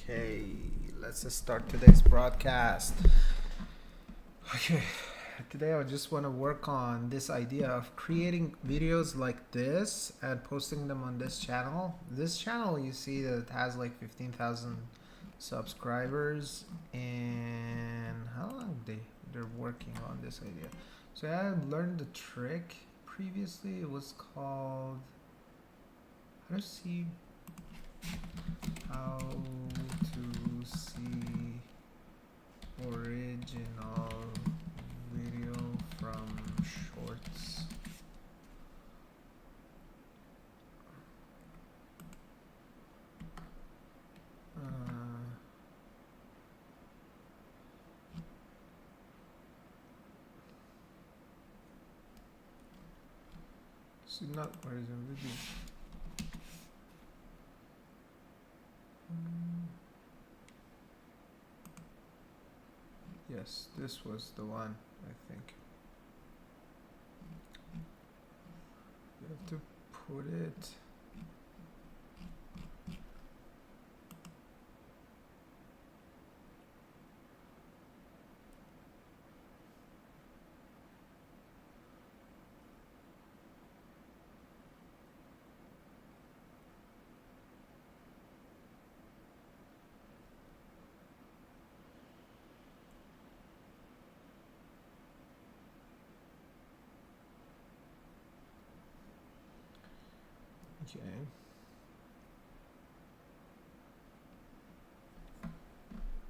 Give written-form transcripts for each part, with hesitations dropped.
Okay, let's just start today's broadcast. Okay, today I just want to work on this idea of creating videos like this and posting them on this channel. This channel, you see that it has like 15,000 subscribers, and how long they're working on this idea. So I learned the trick previously. It was called how to see original video from shorts. See, not original video. Yes, this was the one, I think. You have to put it. Okay.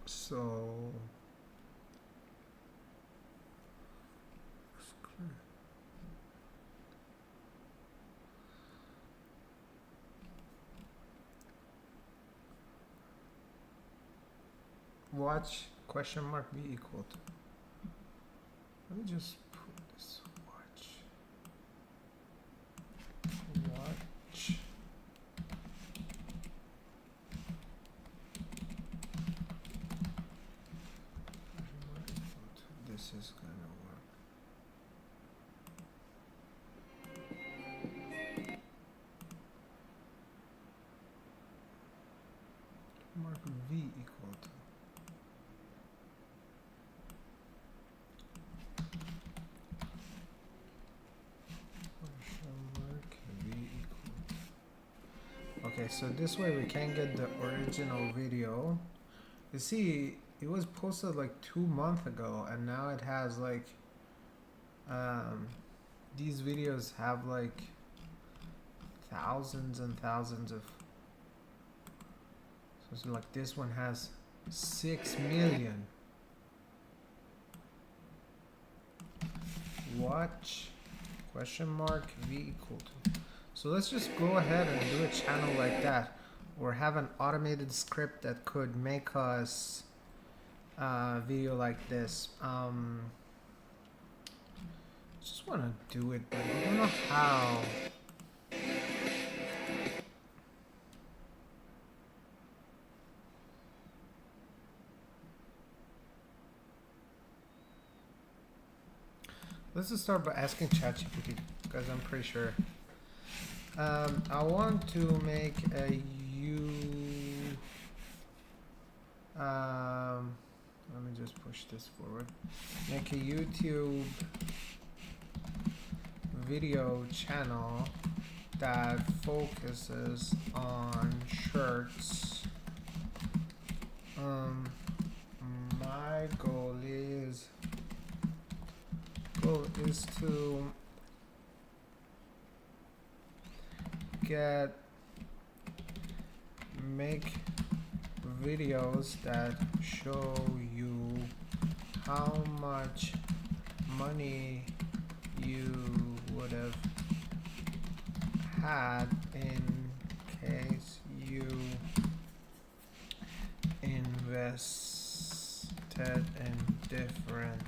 So watch question mark be equal to. Let me just put this watch. This is gonna work. Mark V equal to. Mark V equal to. Okay, so this way we can get the original video. You see, it was posted like 2 months ago, and now it has like these videos have like thousands and thousands of. So like this one has 6 million. Watch question mark V equal to. So let's just go ahead and do a channel like that, or have an automated script that could make us video like this. Just want to do it, but I don't know how. Let's just start by asking ChatGPT, because I'm pretty sure. I want to make a let me just push this forward. Make a YouTube video channel that focuses on shirts. My goal is to make videos that show you how much money you would have had in case you invested in different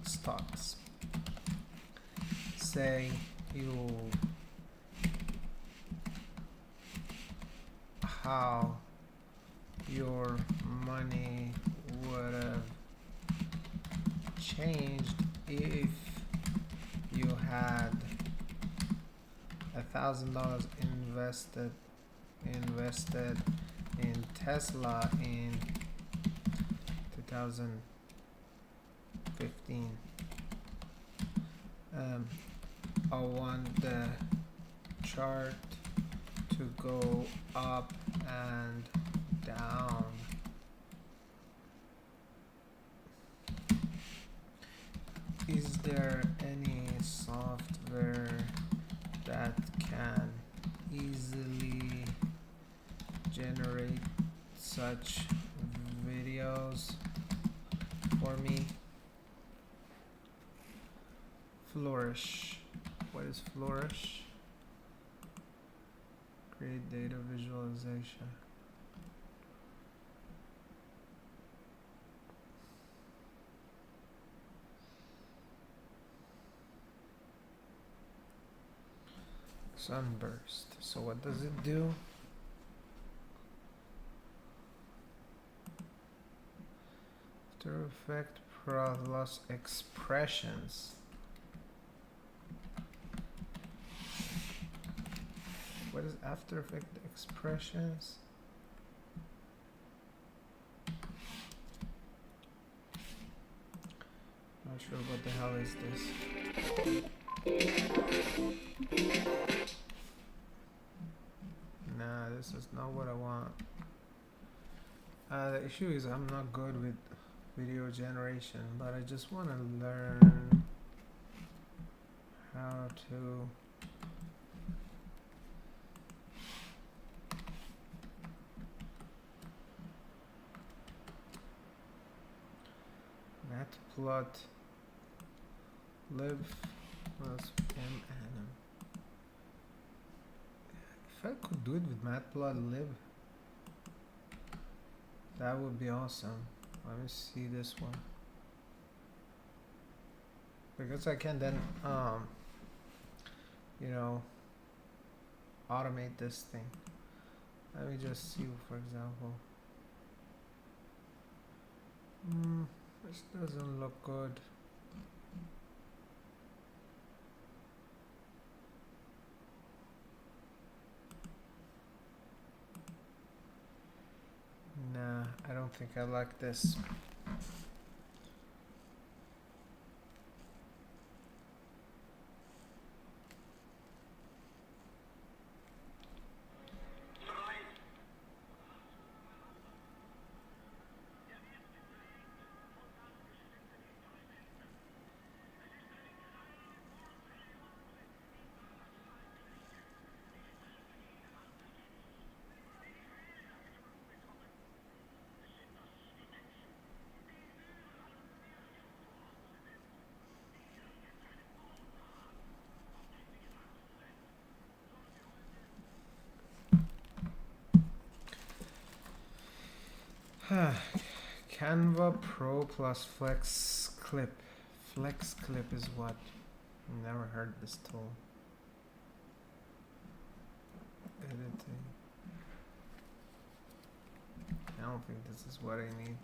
stocks. Say how your money would have changed if you had $1,000 invested invested in Tesla in 2015. I want the chart to go up and down. Is there any software that can easily generate such videos for me? Flourish. What is Flourish? Create data visualization. Sunburst. So what does it do? After Effects plus expressions. What is After Effects expressions? Not sure what the hell is this. Nah, this is not what I want. The issue is I'm not good with video generation, but I just want to learn how to matplotlib plus manim. If I could do it with matplotlib, that would be awesome. Let me see this one, because I can then you know, automate this thing. Let me just see, for example. This doesn't look good. Nah, I don't think I like this. Canva Pro plus Flex Clip. Flex Clip is what? Never heard this tool. Editing. I don't think this is what I need.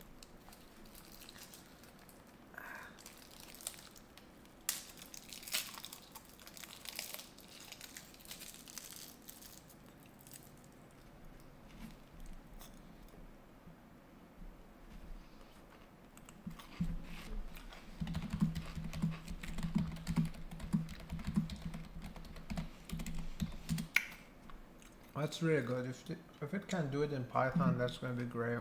That's really good. If it can do it in Python, that's going to be great.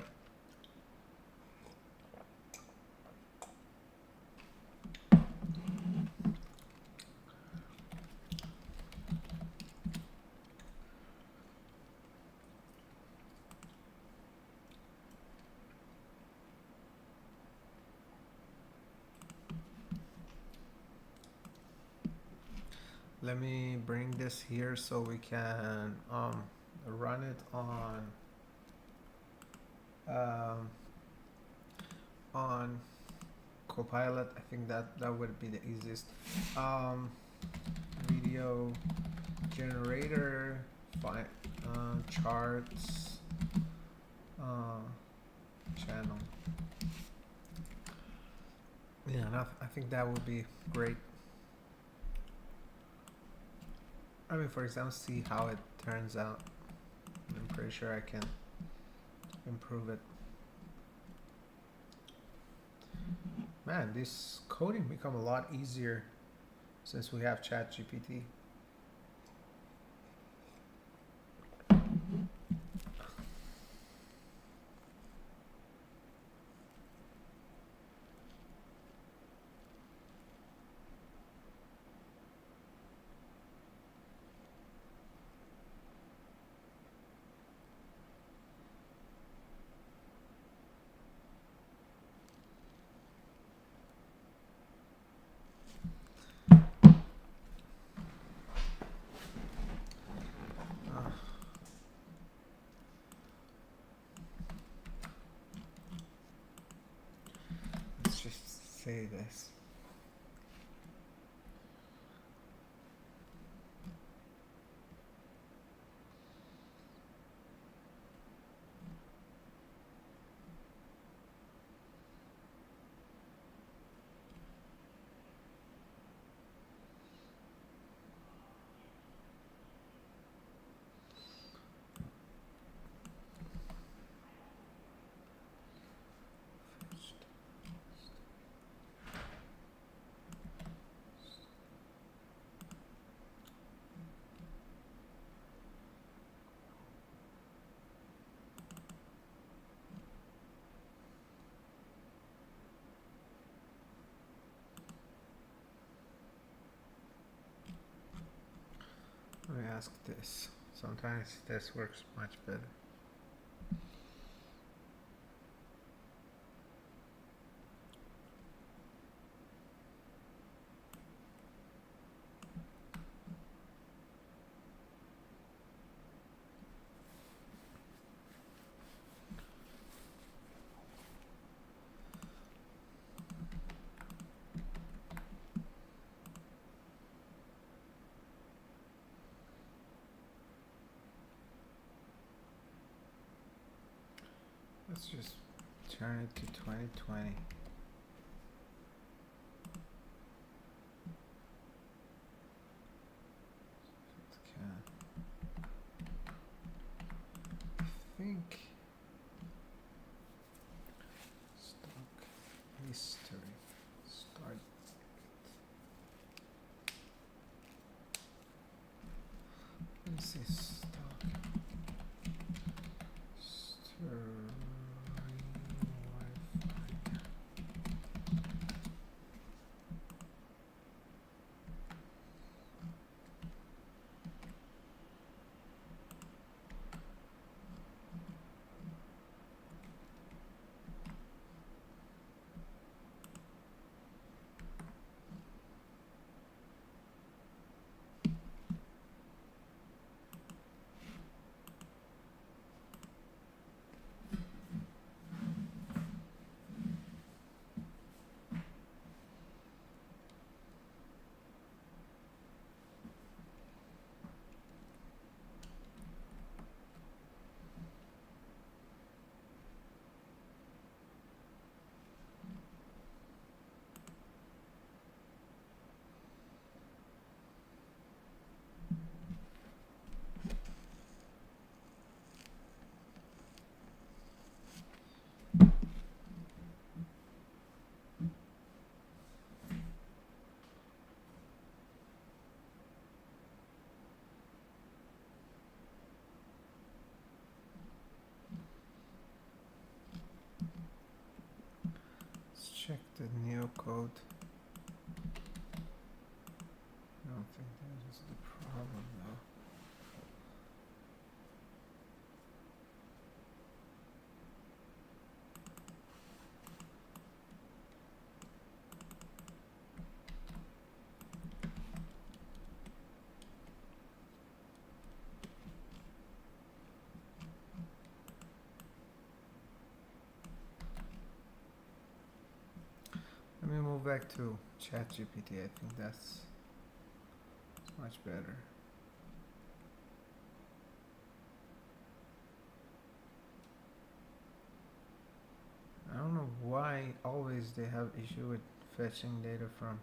Let me bring this here so we can run it on Copilot. I think that would be the easiest. Video generator, charts, channel. Yeah, I think that would be great. I mean, for example, see how it turns out in pretty sure I can improve it. Man, this coding become a lot easier since we have ChatGPT. Uh, let's just say this. Let me ask this. Sometimes this works much better. Let's just turn it to 2020. I think stock history. Start. Let me see stock history. Let's check the new code. I don't think that is the problem though. Let me move back to ChatGPT. I think that's much better. I don't know why always they have issue with fetching data from.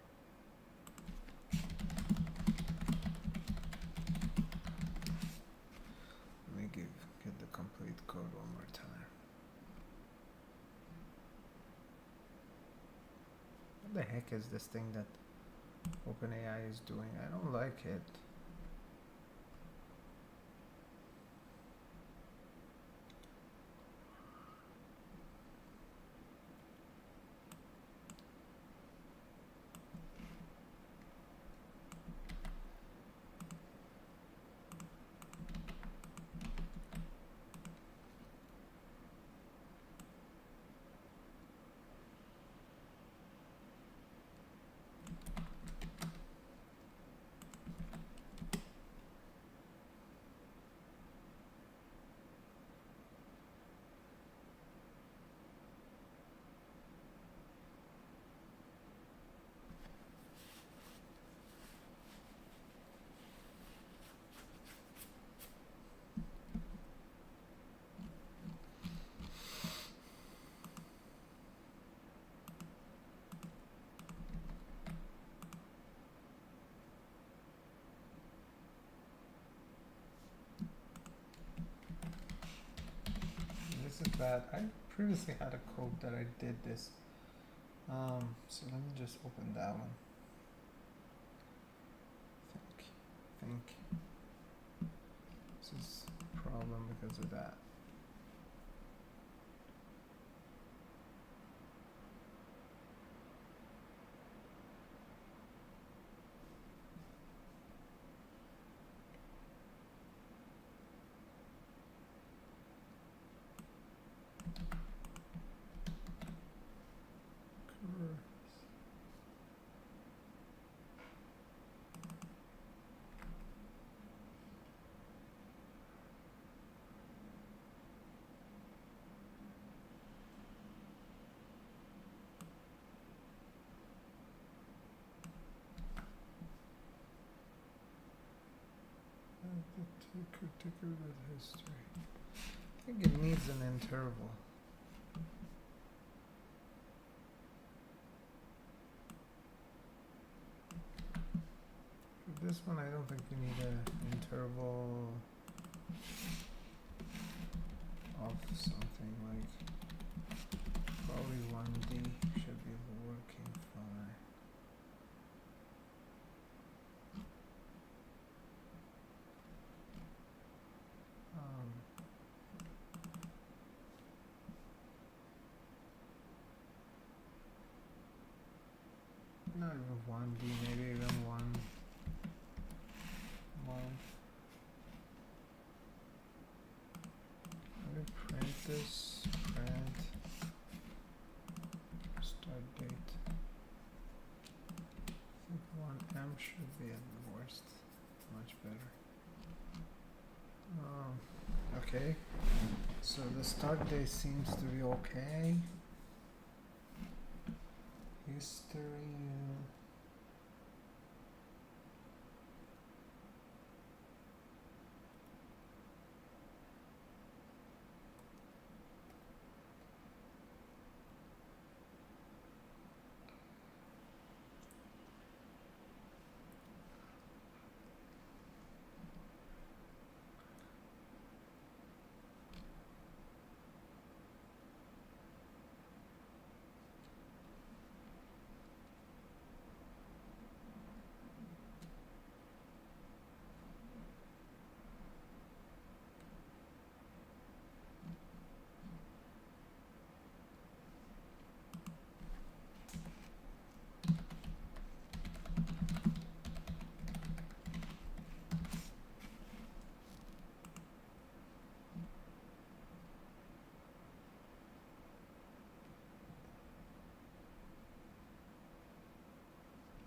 Let me give at the complete code one more time. What the heck is this thing that OpenAI is doing? I don't like it. This is bad. I previously had a code that I did this. So let me just open that one. Think. This is a problem because of that. Ticker with history. I think it needs an interval. For this one, I don't think you need an interval of something like probably 1D should be working fine. Not even 1D, maybe even 1 month. Let me print this, print, start date. I think 1M should be at the worst, much better. Okay, so the start date seems to be okay. History.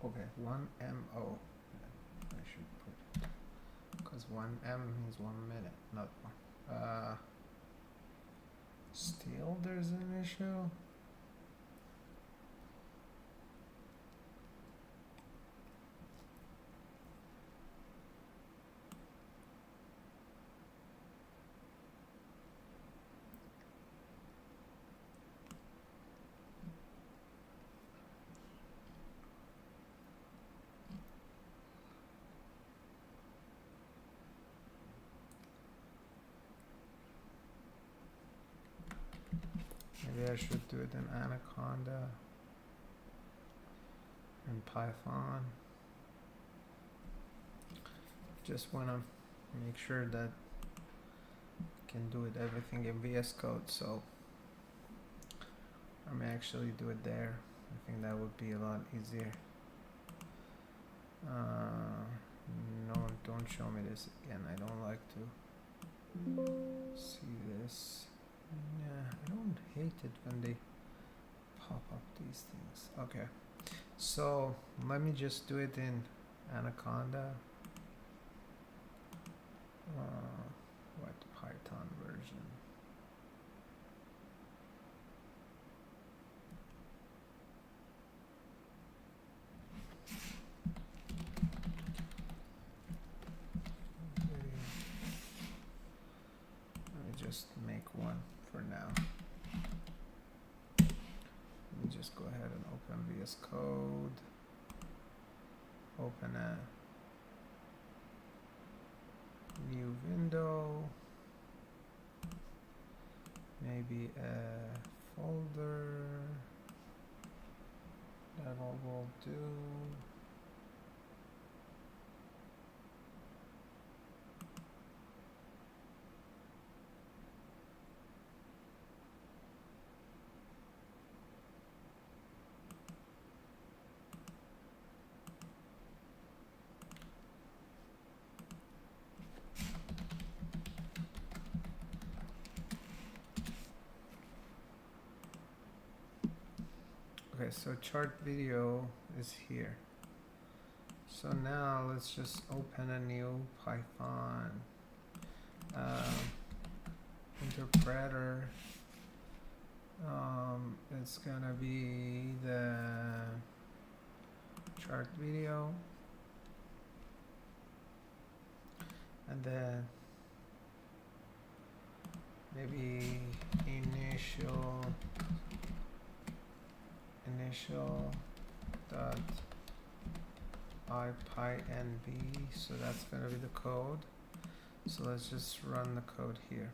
Okay, 1MO. I should put, because 1M means 1 minute, not more. Still there's an issue. Maybe I should do it in Anaconda and Python. Just want to make sure that I can do it everything in VS Code, so I may actually do it there. I think that would be a lot easier. No, don't show me this again. I don't like to see this. Yeah, I don't hate it when they pop up these things. Okay, so let me just do it in Anaconda. What Python version? Let me just make one for now. Let me just go ahead and open VS Code. Open a new window. Maybe a folder. That all will do. Okay, so chart video is here. So now let's just open a new Python interpreter. It's gonna be the chart video, and then maybe initial dot ipynb, so that's gonna be the code. So let's just run the code here.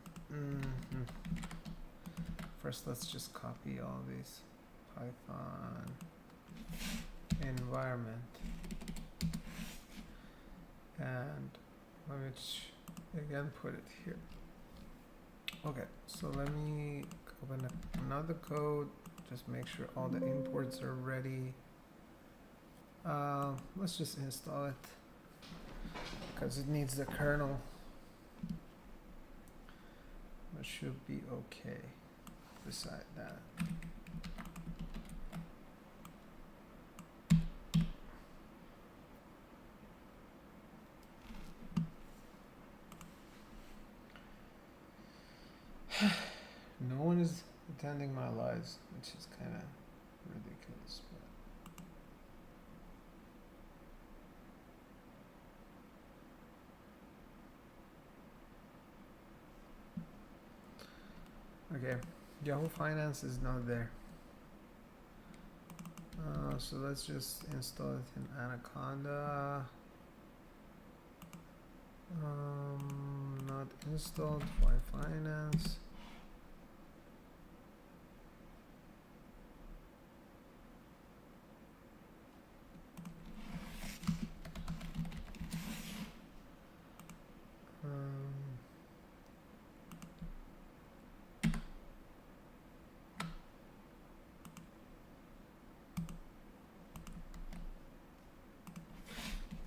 First, let's just copy all these. Python environment, and let me again put it here. Okay, so let me open another code. Just make sure all the imports are ready. Let's just install it because it needs the kernel. It should be okay beside that. No one is attending my lives, which is kind of ridiculous. But okay, Yahoo Finance is not there. So let's just install it in Anaconda. Not installed. Yahoo Finance.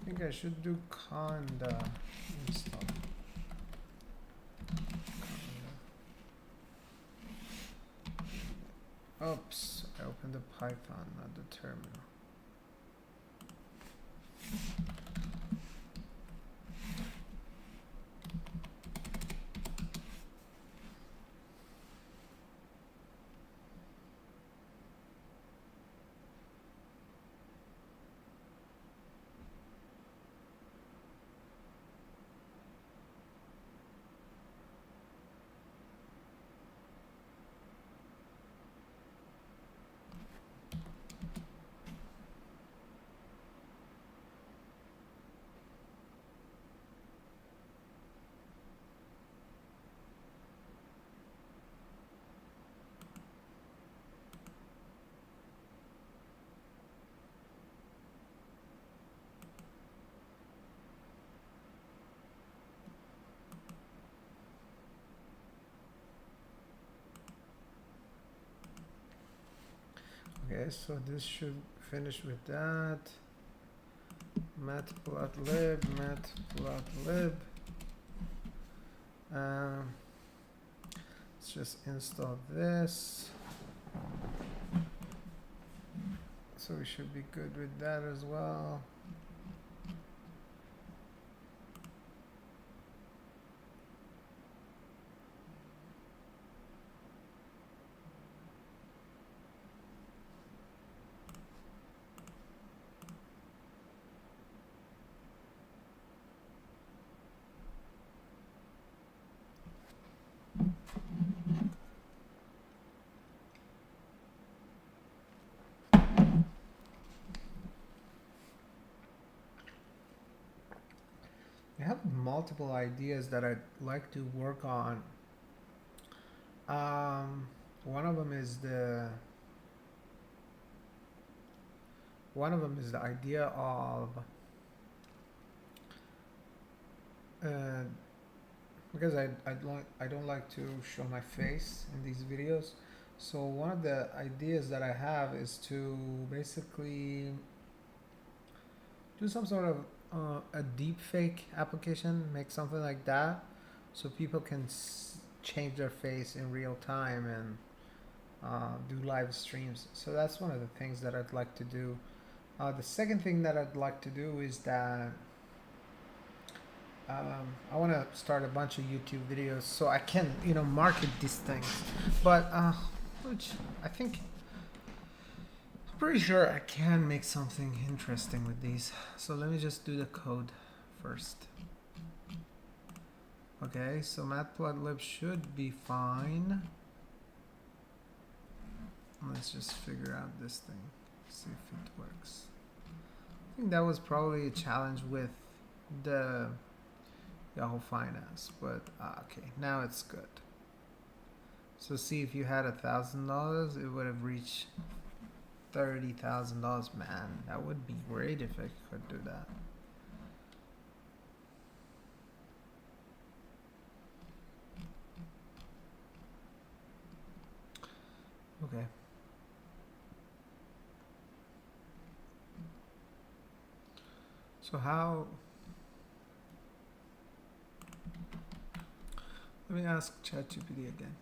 I think I should do conda install. Oops, I opened the Python, not the terminal. Okay, so this should finish with that. Matplotlib, matplotlib. Let's just install this. So we should be good with that as well. I have multiple ideas that I'd like to work on. One of them is the idea of because I don't like to show my face in these videos. So one of the ideas that I have is to basically do some sort of a deep fake application, make something like that, so people can change their face in real time and do live streams. So that's one of the things that I'd like to do. The second thing that I'd like to do is that I want to start a bunch of YouTube videos so I can, market these things. But which I think, pretty sure I can make something interesting with these. So let me just do the code first. Okay, so matplotlib should be fine. Let's just figure out this thing, see if it works. I think that was probably a challenge with the Yahoo Finance, but okay, now it's good. So see, if you had $1,000, it would have reached $30,000. Man, that would be great if I could do that. Okay. So how? Let me ask ChatGPT again.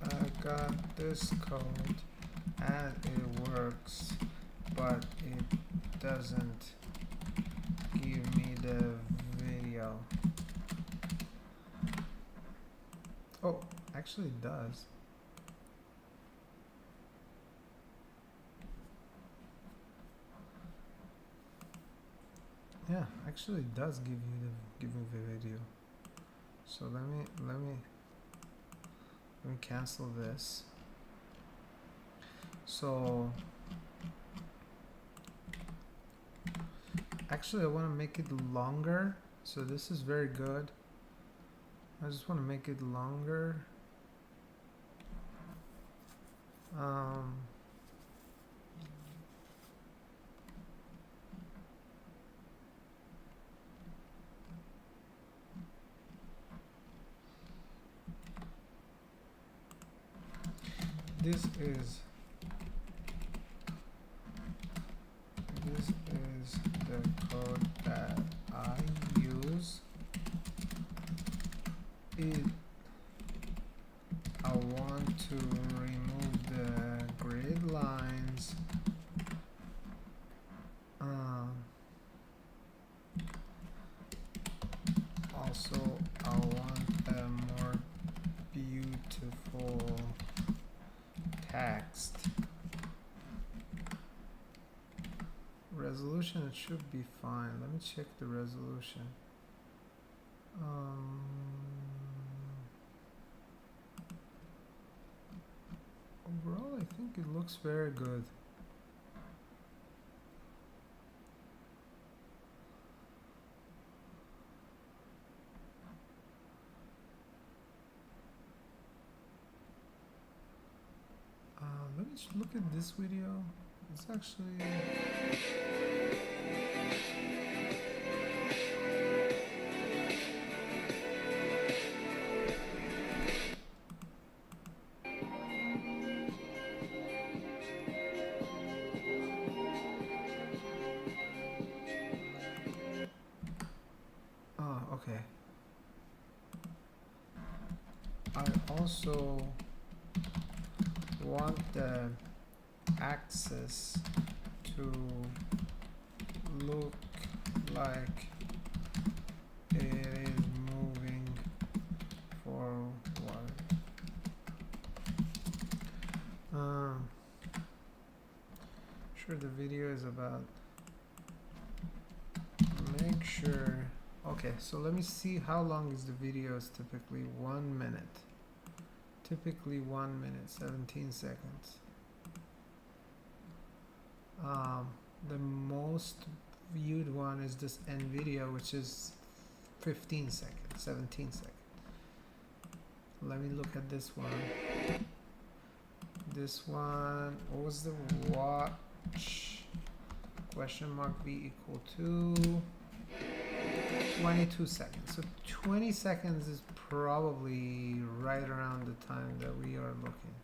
I got this code and it works, but it doesn't give me the video. Oh, actually it does. Yeah, actually it does give me the video. So let me cancel this. So actually I want to make it longer. So this is very good. I just want to make it longer. This is the code that I use. I want to remove the grid lines. Also, I want a more beautiful text. Resolution, it should be fine. Let me check the resolution. Overall, I think it looks very good. Let me just look at this video. It's actually... Okay. I also want the axis to look like it is moving forward. Sure, the video is about make sure. Okay, so let me see how long is the video. Is typically 1 minute. Typically 1 minute, 17 seconds. The most viewed one is this end video, which is 15 seconds, 17 seconds. Let me look at this one. This one, what was the watch? Question mark v equal to 22 seconds. So 20 seconds is probably right around the time that we are looking.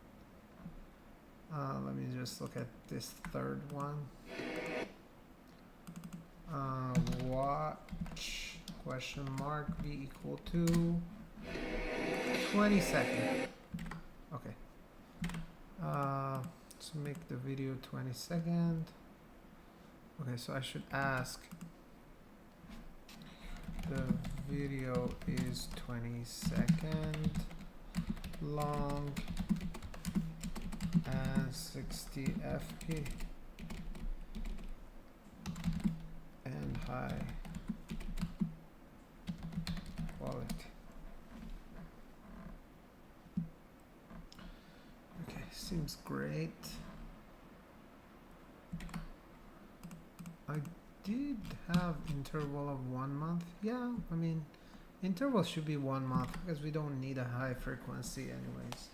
Let me just look at this third one. Watch question mark v equal to 20 seconds. Okay. Let's make the video 20 seconds. Okay, so I should ask. The video is 20 seconds long and 60 fp and high quality. Okay, seems great. I did have interval of 1 month. Yeah, I mean, interval should be 1 month because we don't need a high frequency anyways.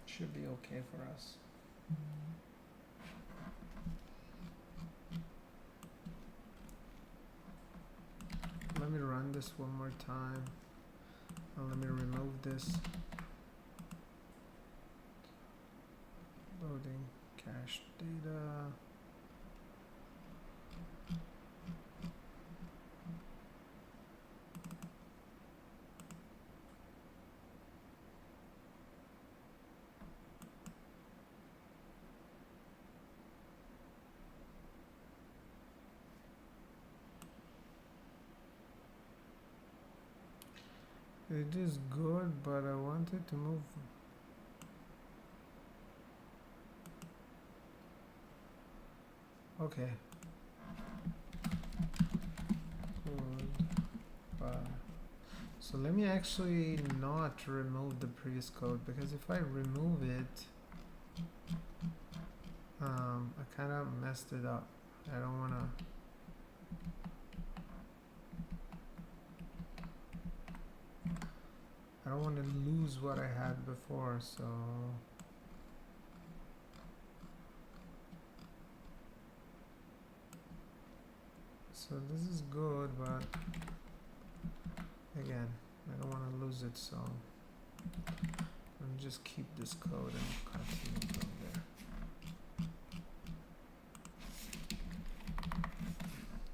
Should be okay for us. Let me run this one more time. Let me remove this. Loading cache data. It is good, but I wanted to move. Okay. Good, but so let me actually not remove the previous code, because if I remove it, I kind of messed it up. I don't want to. I don't want to lose what I had before, so this is good, but again, I don't want to lose it, so let me just keep this code and continue from there.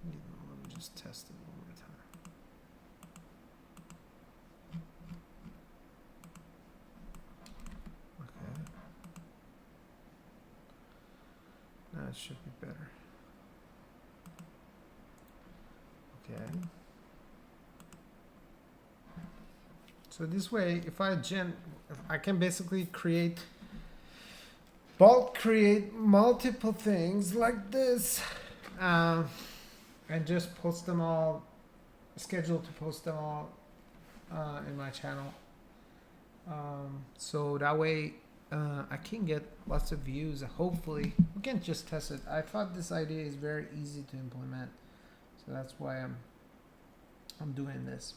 Let me just test it one more time. That should be better. Okay. So this way, if I can basically bulk create multiple things like this, and just post them all, schedule to post them all in my channel. So that way I can get lots of views. Hopefully we can just test it. I thought this idea is very easy to implement, so that's why I'm doing this.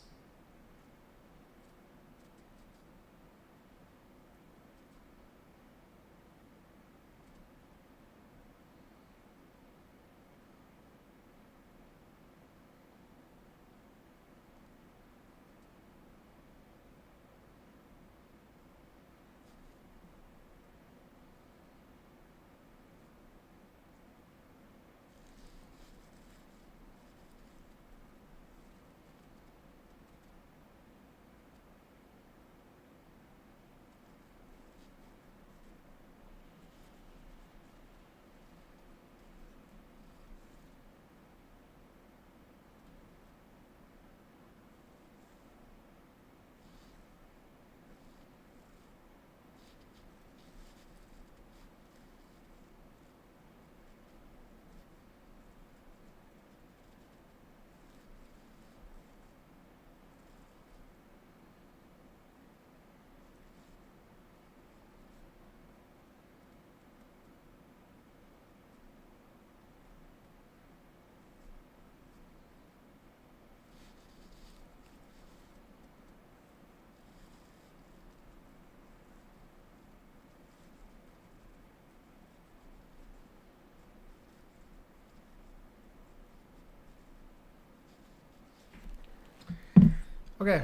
Okay.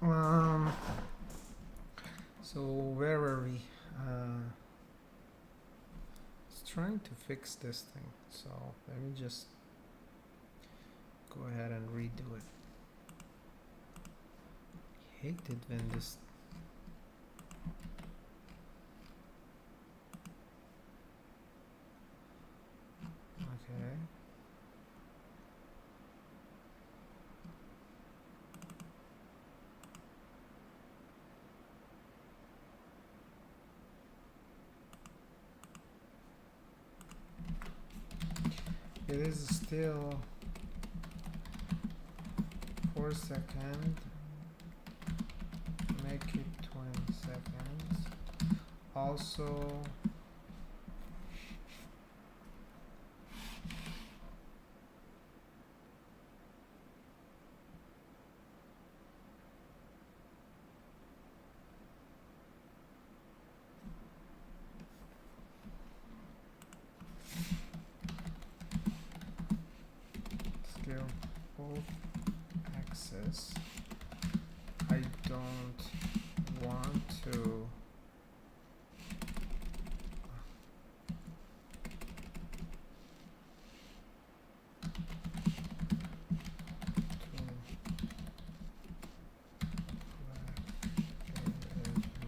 Um. So where were we? It's trying to fix this thing. So let me just go ahead and redo it. Hate it when this. Okay. It is still 4 seconds. Make it 20 seconds. Also, scale both axes. I don't want to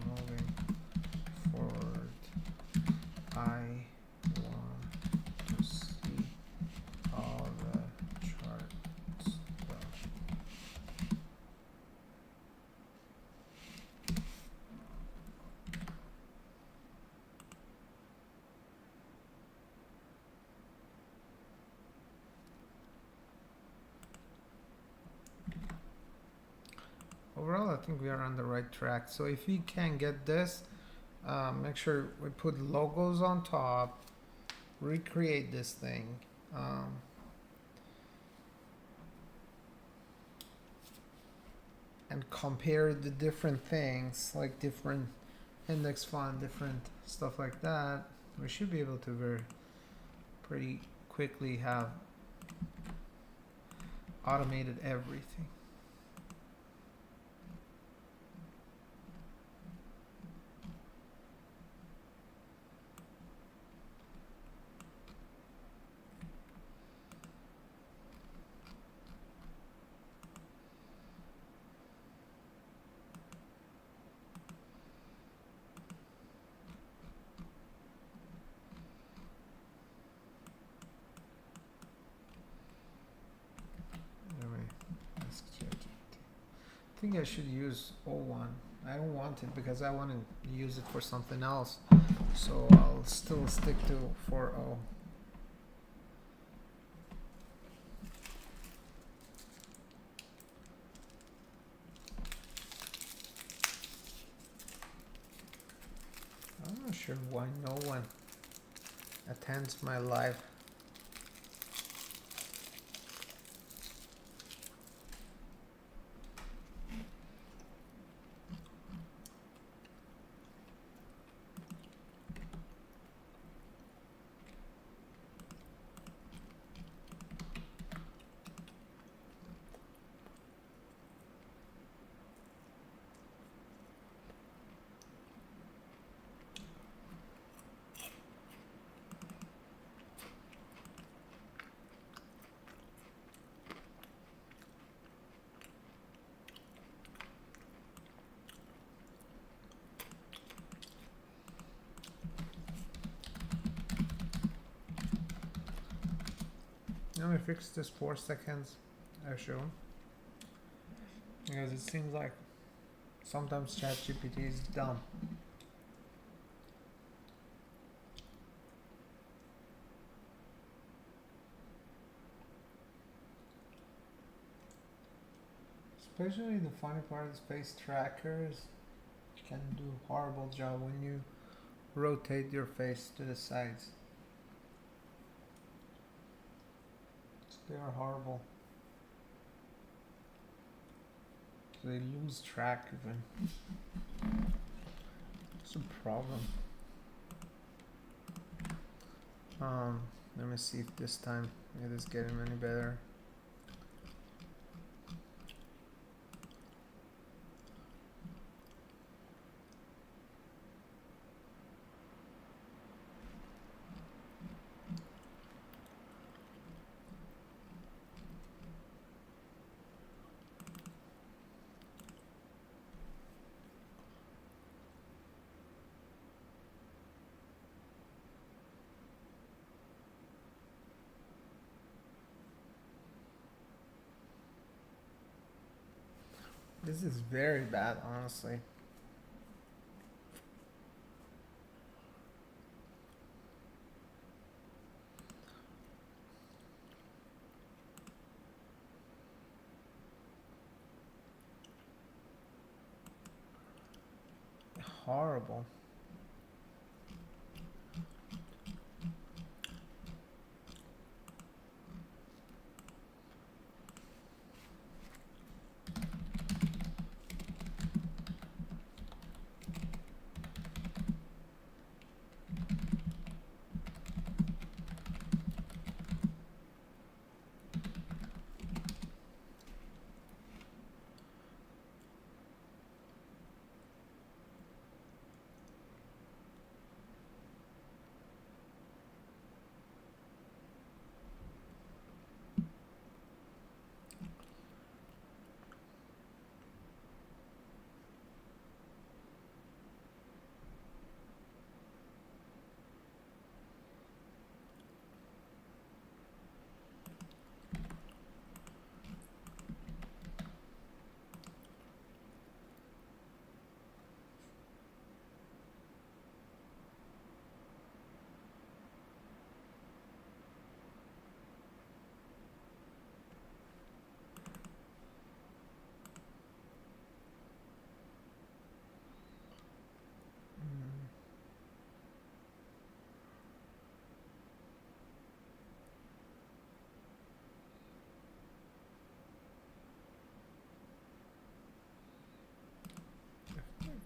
moving forward. I want to see all the charts. Overall, I think we are on the right track. So if we can get this, make sure we put logos on top, recreate this thing. And compare the different things, like different index font, different stuff like that, we should be able to very pretty quickly have automated everything. Anyway, ask ChatGPT. I think I should use O1. I don't want it because I want to use it for something else. So I'll still stick to 4.0. I'm not sure why no one attends my live. Let me fix this 4 seconds I show, because it seems like sometimes ChatGPT is dumb. Especially the funny part is face trackers can do a horrible job when you rotate your face to the sides. They are horrible. They lose track even. It's a problem. Let me see if this time it is getting any better. This is very bad, honestly. Horrible.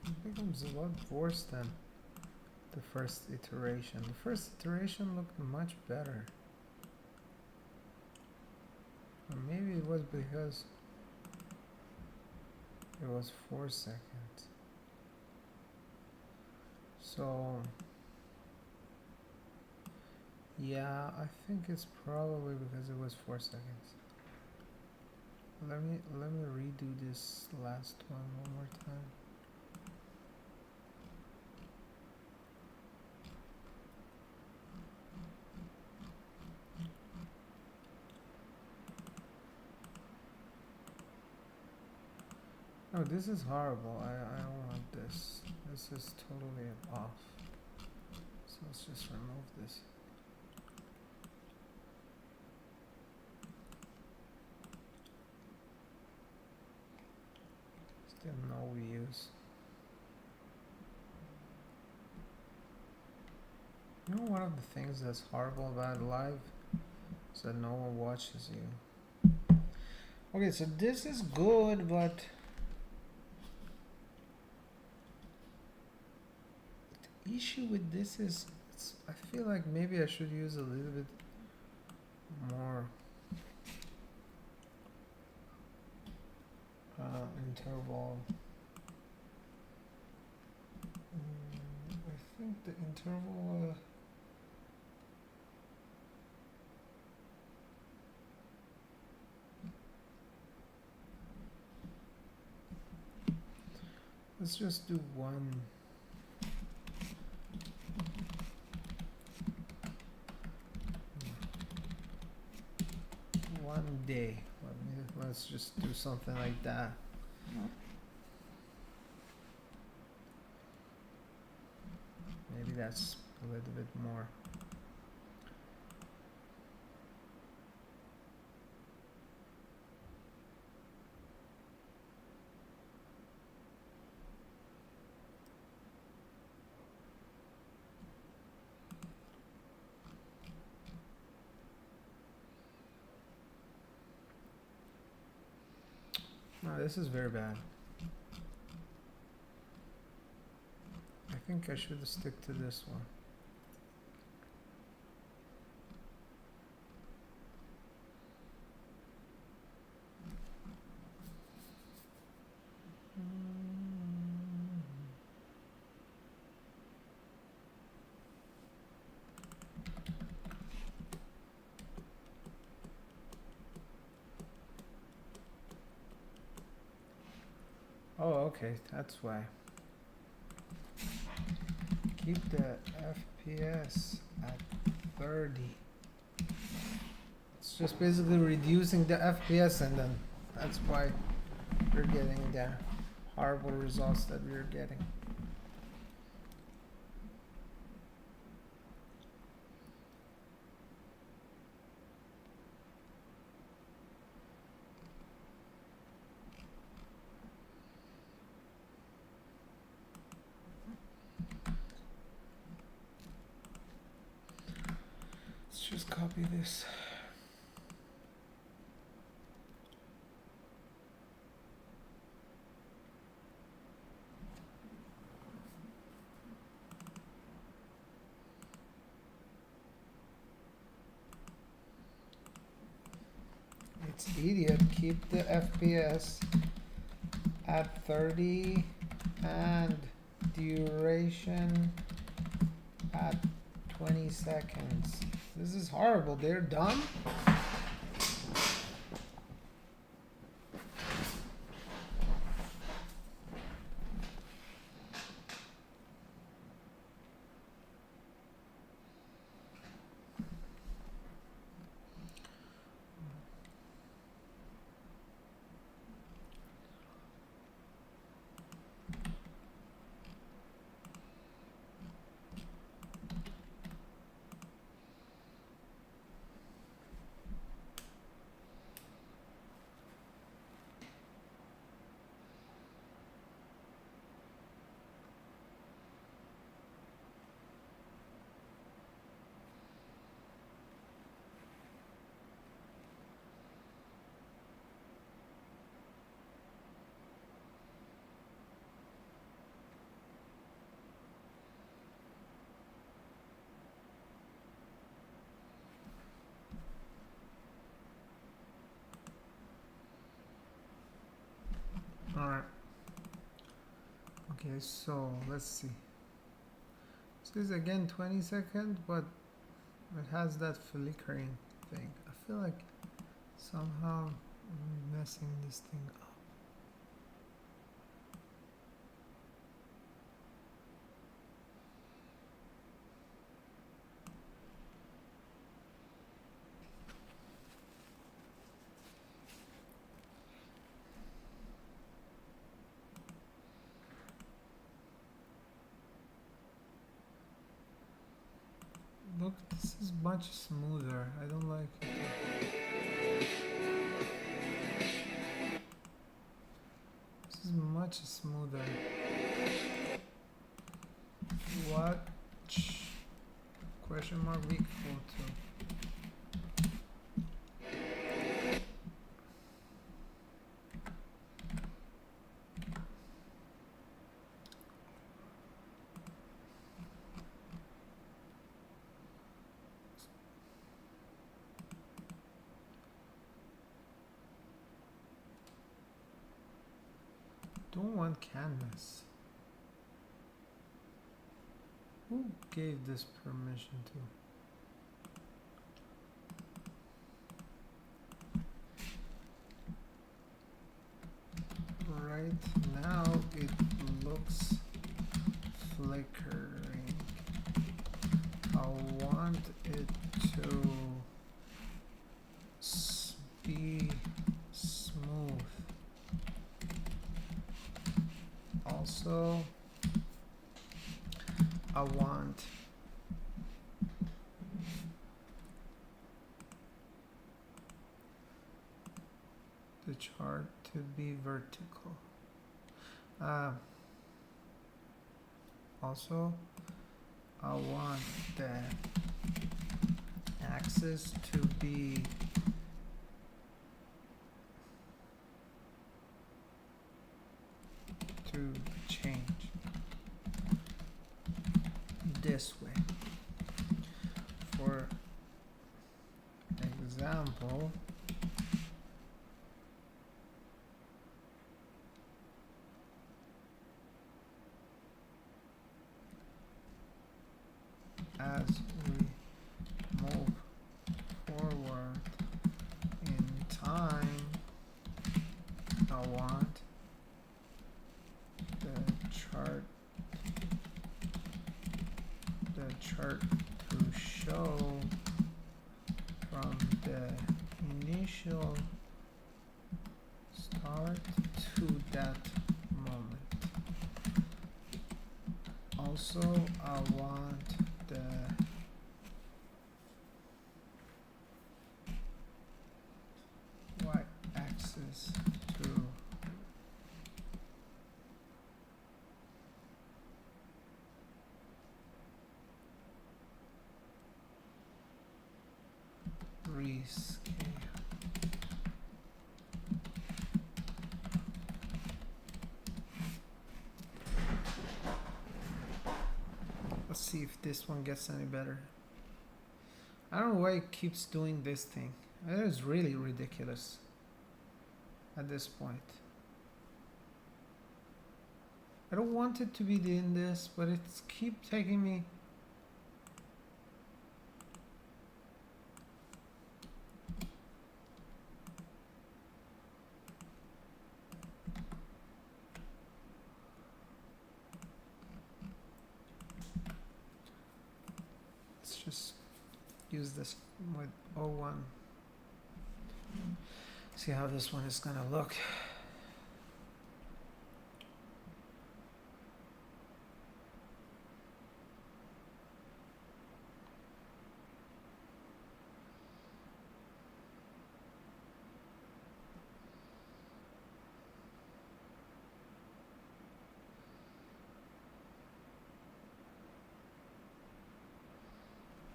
It becomes a lot worse than the first iteration. The first iteration looked much better. Or maybe it was because it was 4 seconds. So yeah, I think it's probably because it was 4 seconds. Let me redo this last one more time. Oh, this is horrible. I don't want this. This is totally off. So let's just remove this. Still no views. You know, one of the things that's horrible about live is that no one watches you. Okay, so this is good, but the issue with this is I feel like maybe I should use a little bit more interval. I think the interval let's just do one day. Let's just do something like that. Maybe that's a little bit more. No, this is very bad. I think I should stick to this one. Oh, okay, that's why. Keep the FPS at 30. It's just basically reducing the FPS, and then that's why we're getting the horrible results that we're getting. Let's just copy this. It's idiot. Keep the FPS at 30 and duration at 20 seconds. This is horrible. They're done? Alright. Okay, so let's see. This is again 20 seconds, but it has that flickering thing. I feel like somehow I'm messing this thing up. Look, this is much smoother. I don't like it. This is much smoother. What? Question mark weak photo. Don't want canvas. Who gave this permission to? Right now it looks flickering. I want it to be smooth. Also, I want the chart to be vertical. Also, I want the axis to be change this way. For example, as we move forward in time, I want the chart to show from the initial stop start to that moment. Also, I want the y-axis to rescale. Let's see if this one gets any better. I don't know why it keeps doing this thing. It is really ridiculous at this point. I don't want it to be doing this, but it's keep taking me. Let's just use this with O1. See how this one is gonna look.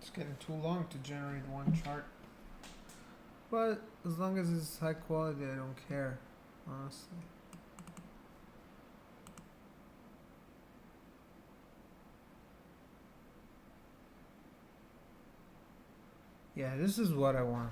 It's getting too long to generate one chart. But as long as it's high quality, I don't care, honestly. Yeah, this is what I want.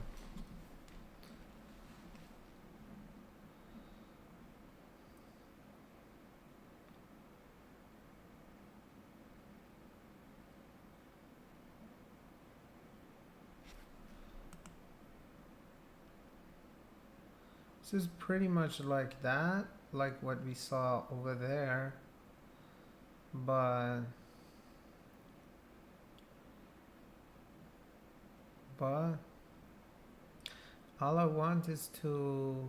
This is pretty much like that, like what we saw over there, but all I want is to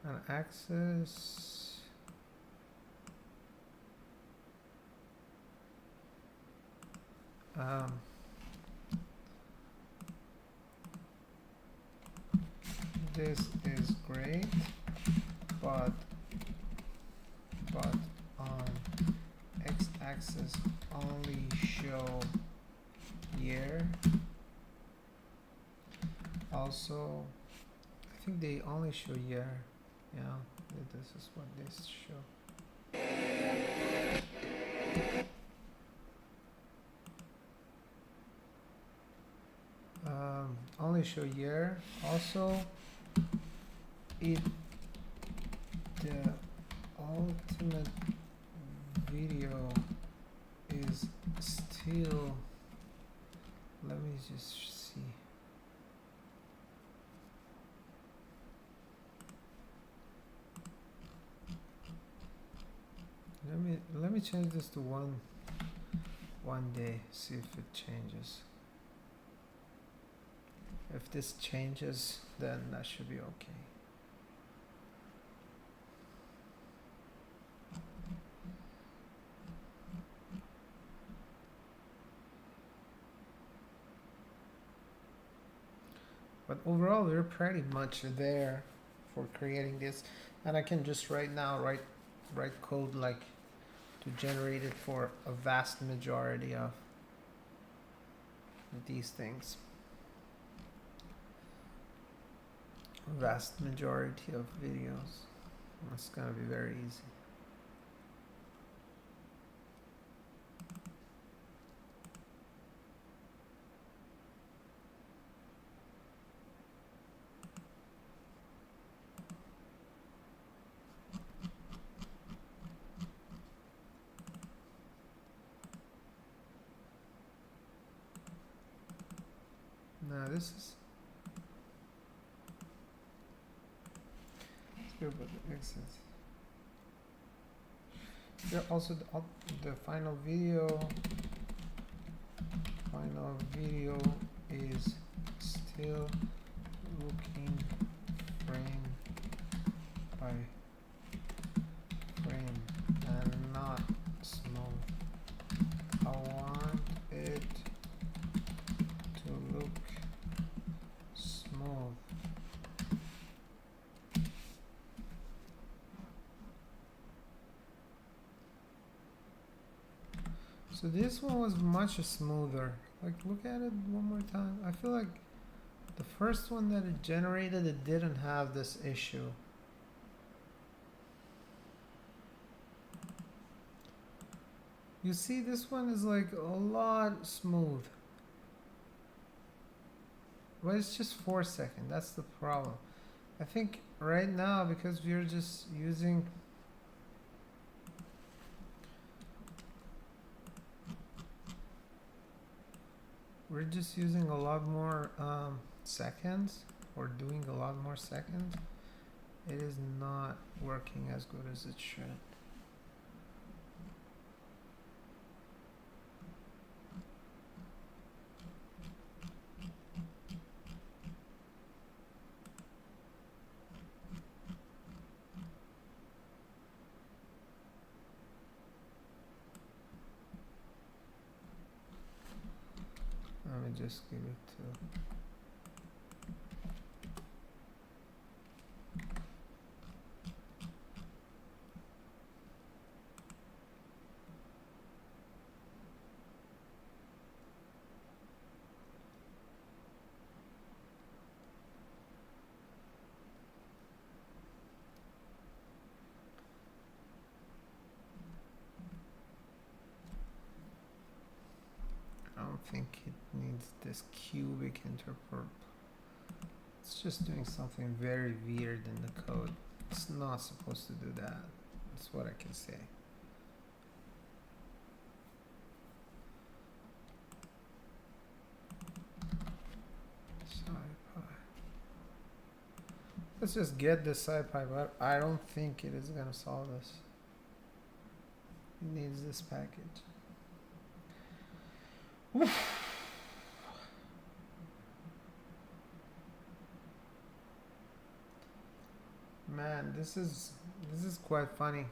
an axis. This is great, but on x-axis only show year. Also, I think they only show year. Yeah, this is what this show. Only show year. Also, the ultimate video is still, let me just see. Let me change this to one day, see if it changes. If this changes, then that should be okay. But overall, we're pretty much there for creating this, and I can just right now write code like to generate it for a vast majority of these things. Vast majority of videos. It's gonna be very easy. Now this is good, but it makes sense. Here also the final video is still looking frame by frame and not smooth. I want it to look smooth. So this one was much smoother. Like, look at it one more time. I feel like the first one that it generated, it didn't have this issue. You see, this one is like a lot smooth. But it's just 4 seconds. That's the problem. I think right now, because we're just using a lot more seconds, or doing a lot more seconds, it is not working as good as it should. Let me just give it to I don't think it needs this cubic interpret. It's just doing something very weird in the code. It's not supposed to do that. That's what I can say. SciPy. Let's just get the SciPy, but I don't think it is gonna solve this. It needs this package. Oof. Man, this is quite funny.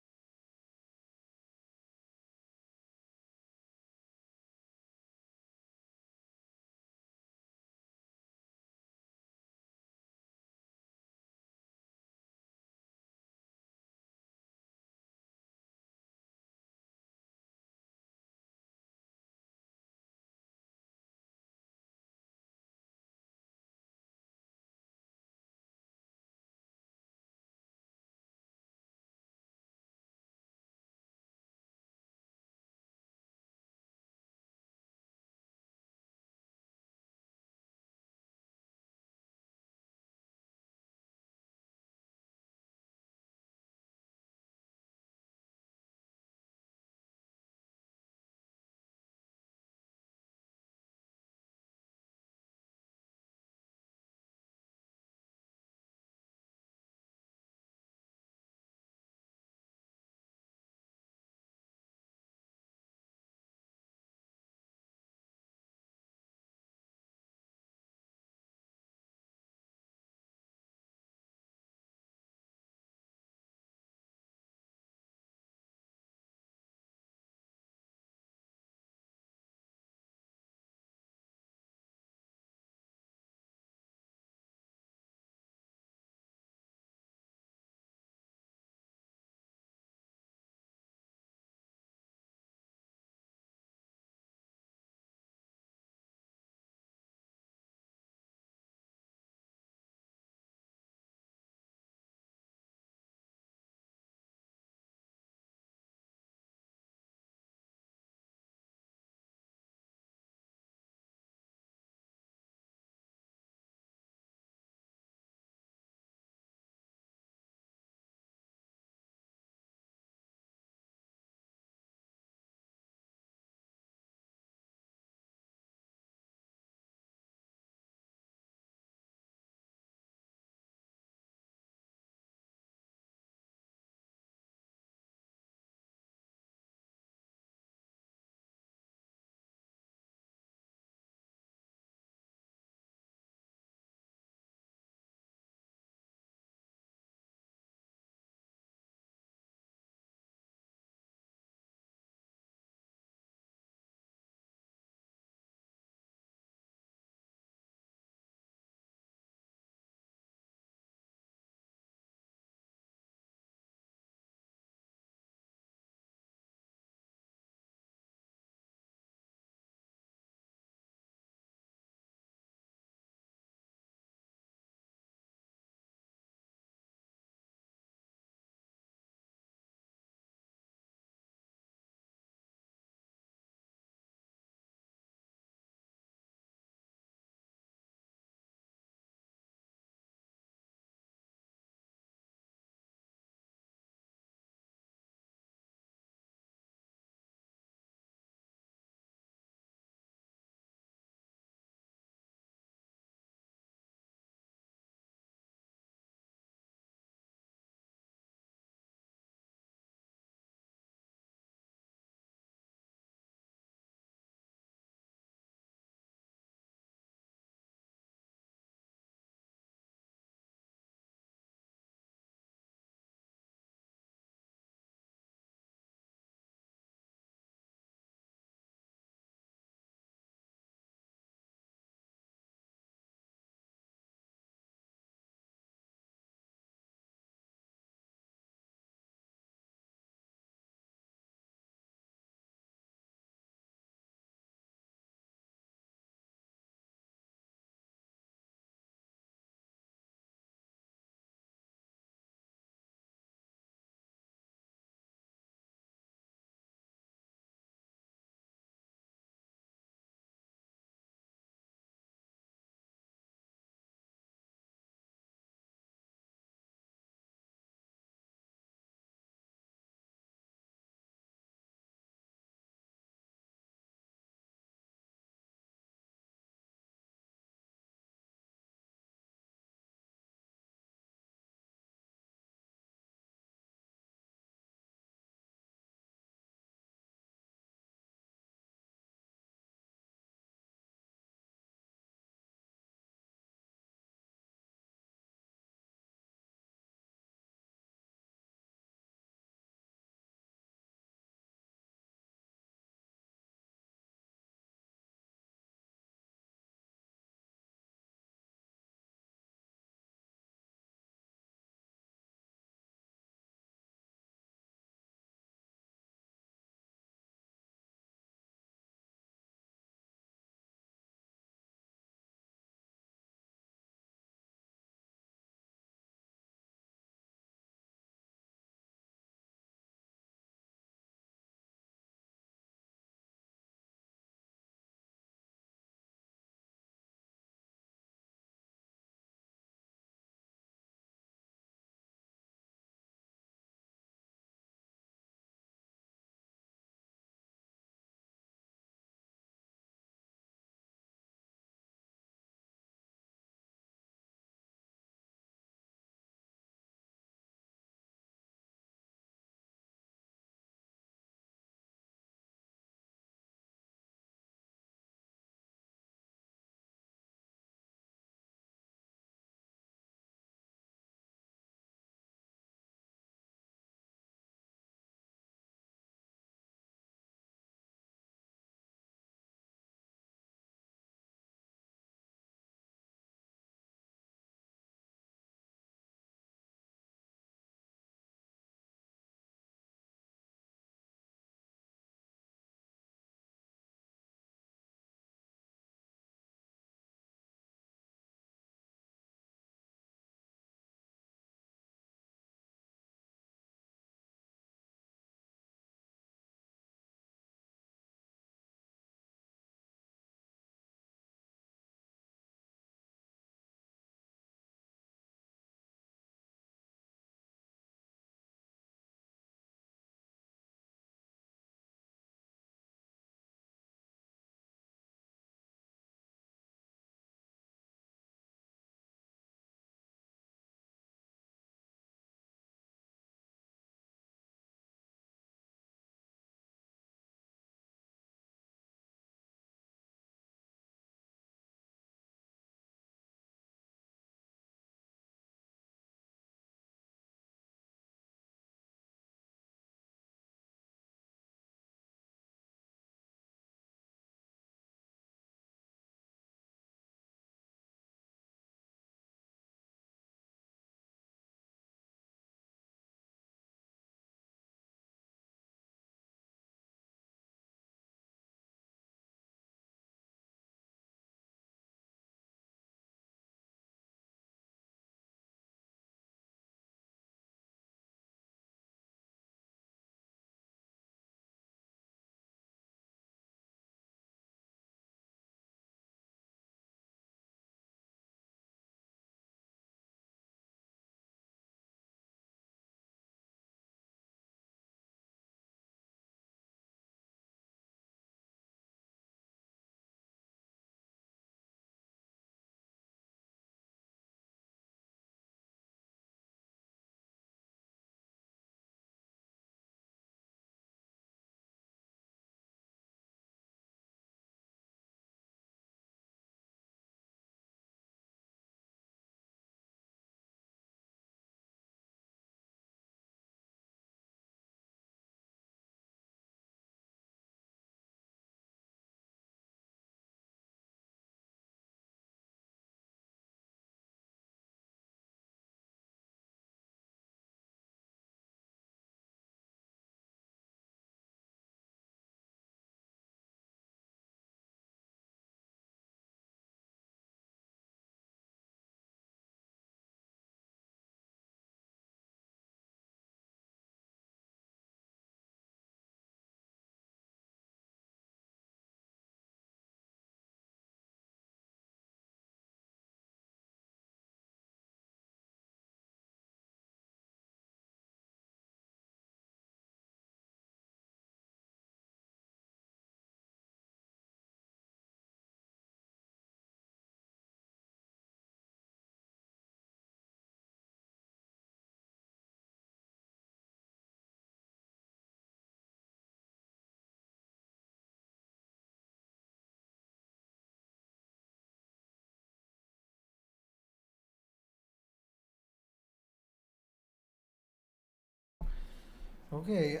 Okay,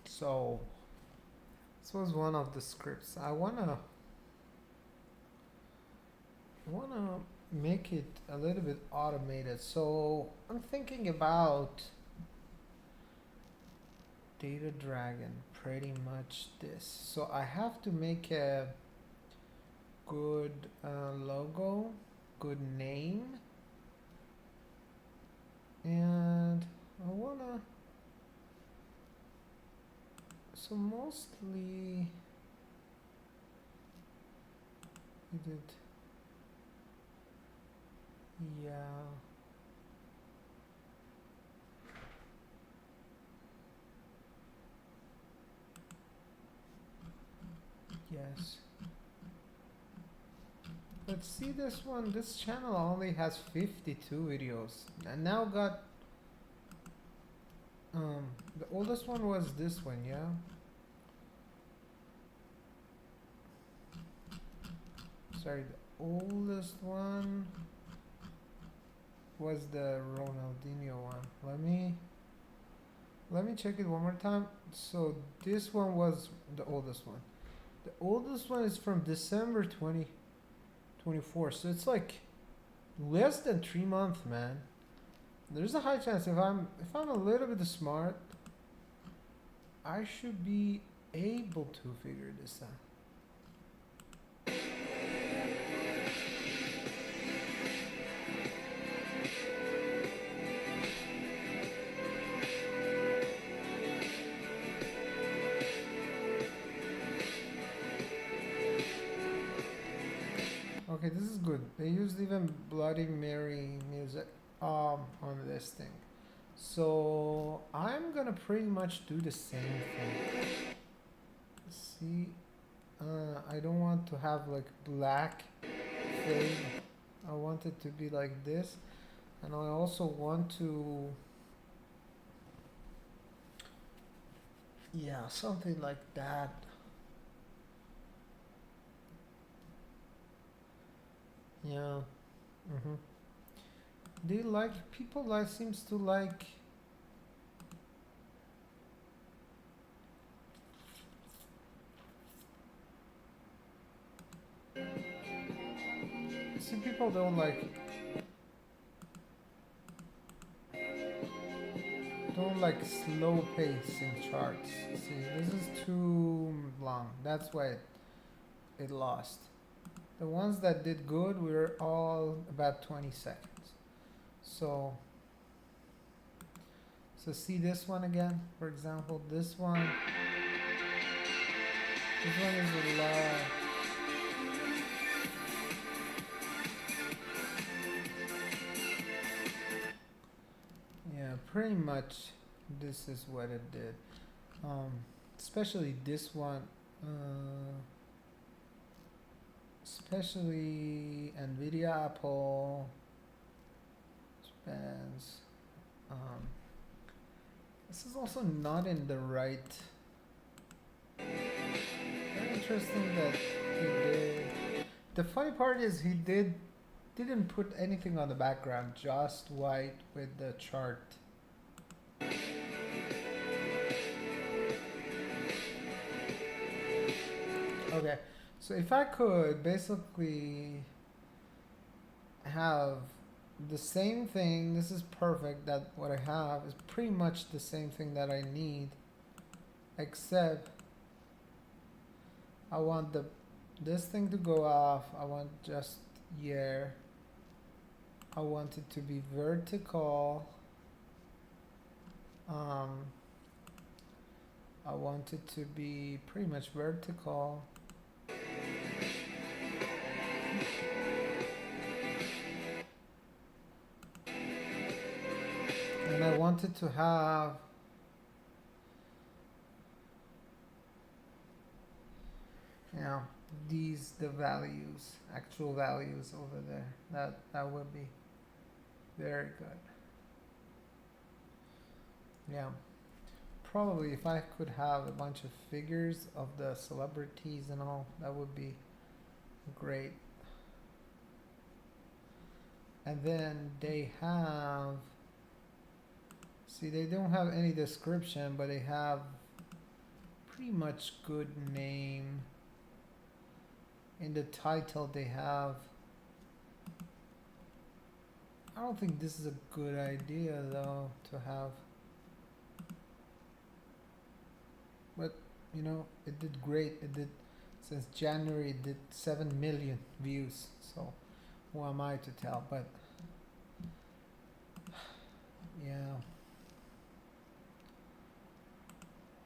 so this was one of the scripts. I wanna make it a little bit automated. So I'm thinking about Data Dragon, pretty much this. So I have to make a good logo, good name, and I wanna. So mostly we did, yeah, yes. Let's see this one. This channel only has 52 videos, and now got the oldest one was this one, yeah. Sorry, the oldest one was the Ronaldinho one. Let me check it one more time. So this one was the oldest one. The oldest one is from December 2024. So it's like less than 3 months, man. There's a high chance if I'm a little bit smart, I should be able to figure this out. Okay, this is good. They used even Bloody Mary music on this thing. So I'm gonna pretty much do the same thing. See, I don't want to have like black fade. I want it to be like this, and I also want to, yeah, something like that. Yeah. Mhm. They like people like seems to like. See, people don't like slow pacing charts. See, this is too long. That's why it lost. The ones that did good were all about 20 seconds. So see this one again, for example, this one is a lot. Yeah, pretty much this is what it did. Um, Especially this one, uh, especially Nvidia, Apple, Spans. Um, this is also not in the right. Very interesting that he did. The funny part is he didn't put anything on the background, just white with the chart. Okay, so if I could basically have the same thing, this is perfect. That what I have is pretty much the same thing that I need, except I want this thing to go off. I want just year. I want it to be vertical. Um, I want it to be pretty much vertical. And I want it to have these the values, actual values over there. That would be very good. Yeah. Probably if I could have a bunch of figures of the celebrities and all, that would be great. And then they have See, they don't have any description, but they have pretty much good name. In the title, they have. I don't think this is a good idea though to have. But you know, it did great. It did since January. It did 7 million views. So who am I to tell? But yeah,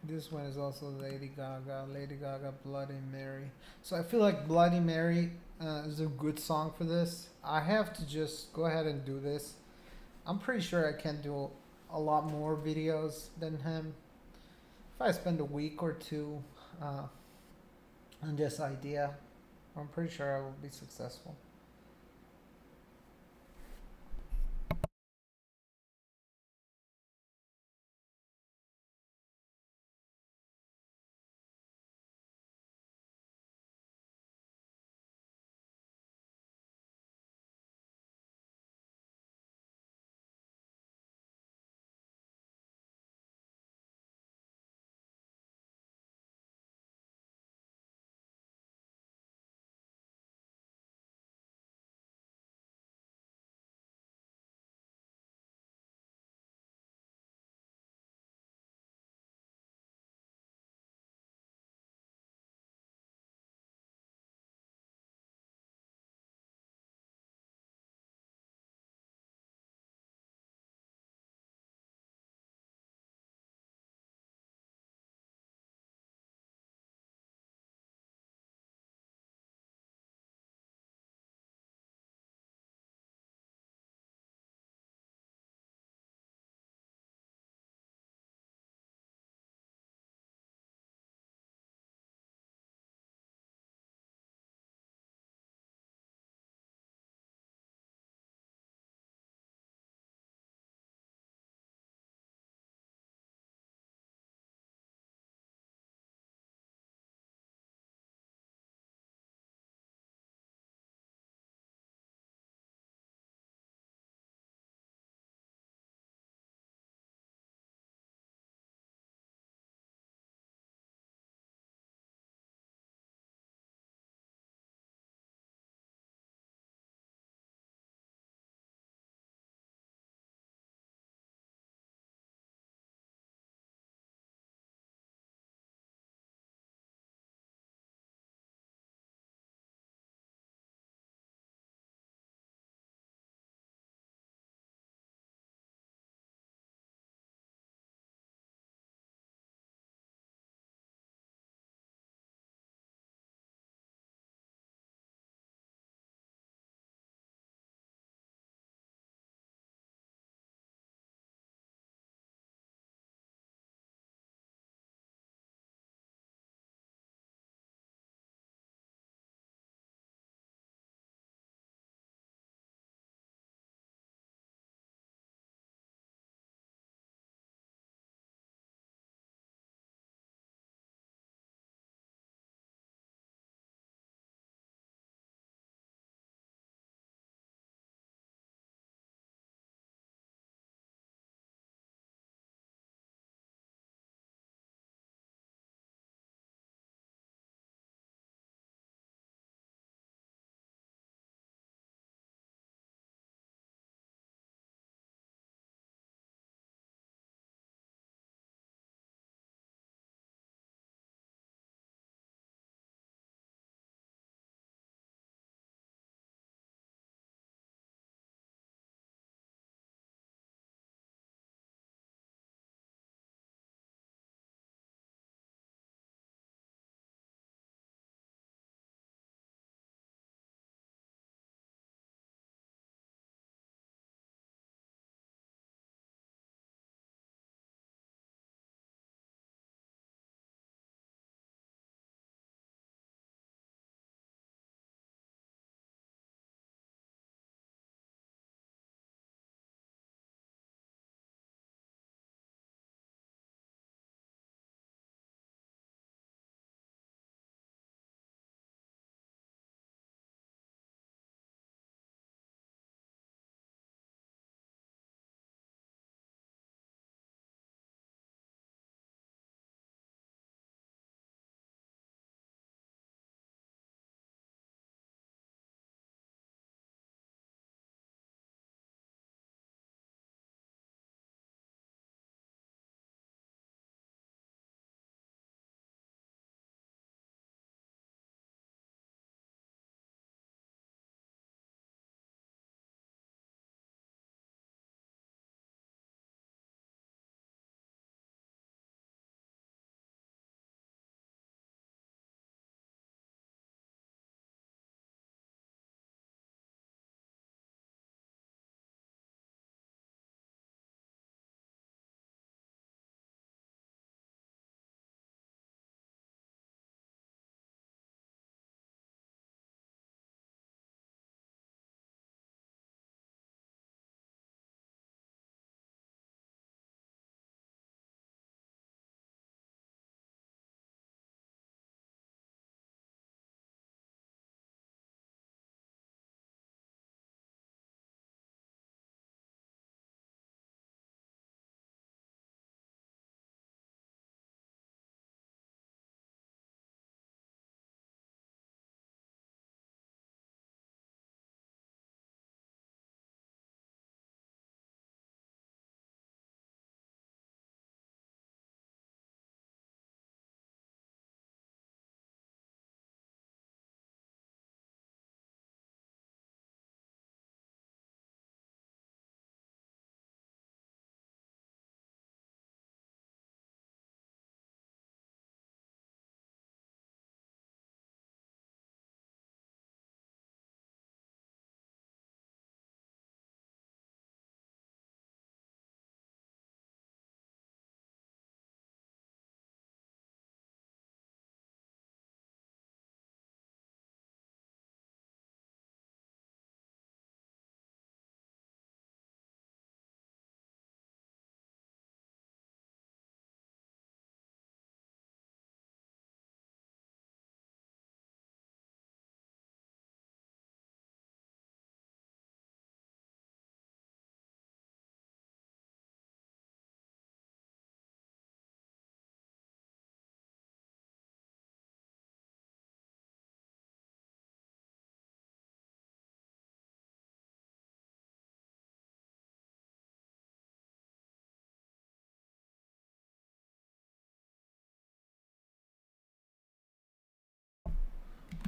this one is also Lady Gaga. Lady Gaga, Bloody Mary. So I feel like Bloody Mary is a good song for this. I have to just go ahead and do this. I'm pretty sure I can do a lot more videos than him. If I spend a week or two uh, on this idea, I'm pretty sure I will be successful.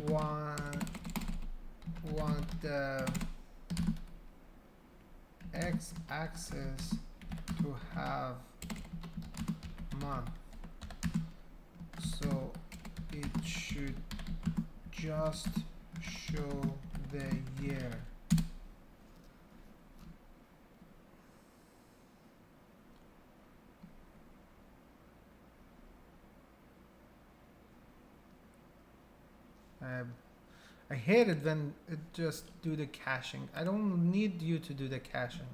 want the x-axis to have month, so it should just show the year. I hate it when it just do the caching. I don't need you to do the caching.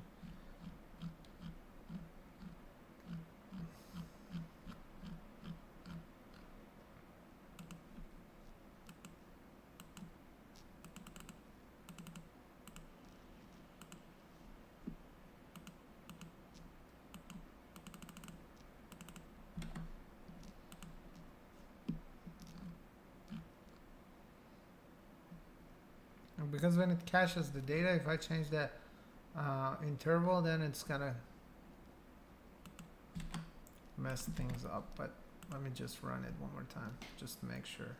Because when it caches the data, if I change the interval, then it's gonna mess things up. But let me just run it one more time, just to make sure.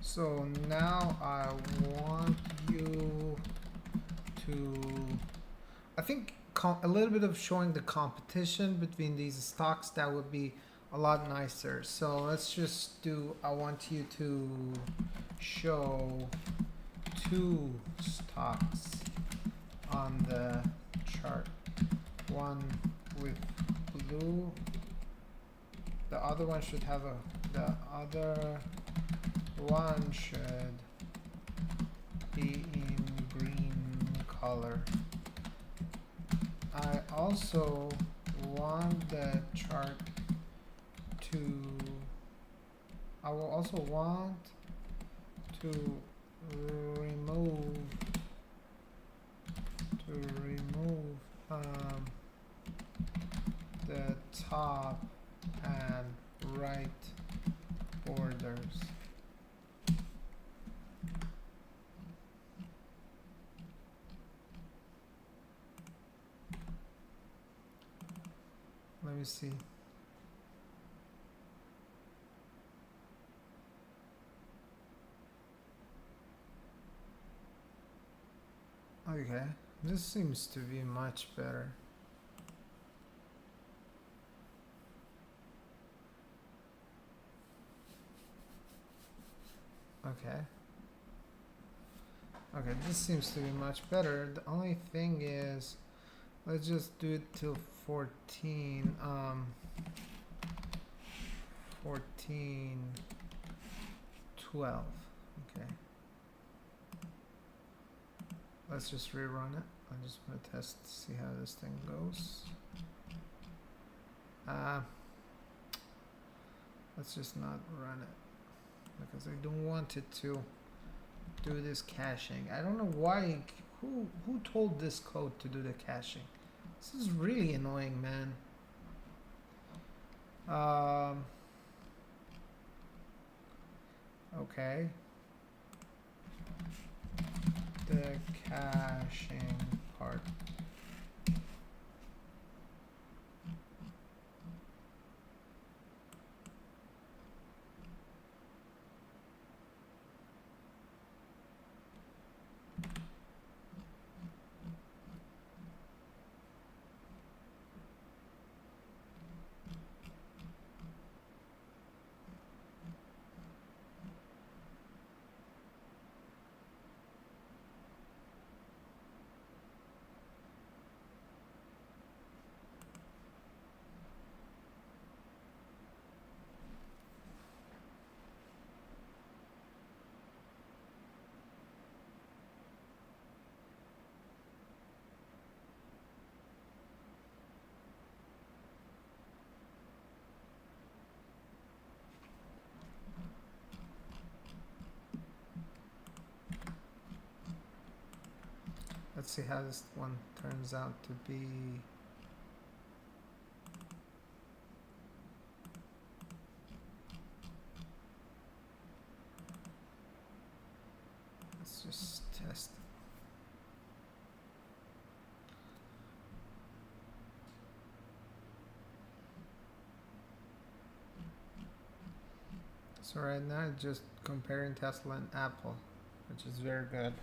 So now I want you to, I think a little bit of showing the competition between these stocks, that would be a lot nicer. So let's just do, I want you to show 2 stocks on the chart. One with blue, the other one should have the other one should be in green color. I also want the chart to, I will also want to remove the top and right borders. Let me see. Okay, this seems to be much better. Okay. Okay, this seems to be much better. The only thing is, let's just do it till 14. 14, 12. Okay. Let's just rerun it. I just want to test to see how this thing goes. Let's just not run it because I don't want it to do this caching. I don't know why. Who told this code to do the caching? This is really annoying, man. Okay. The caching part. Let's see how this one turns out to be. Let's just test it. So right now it's just comparing Tesla and Apple, which is very good.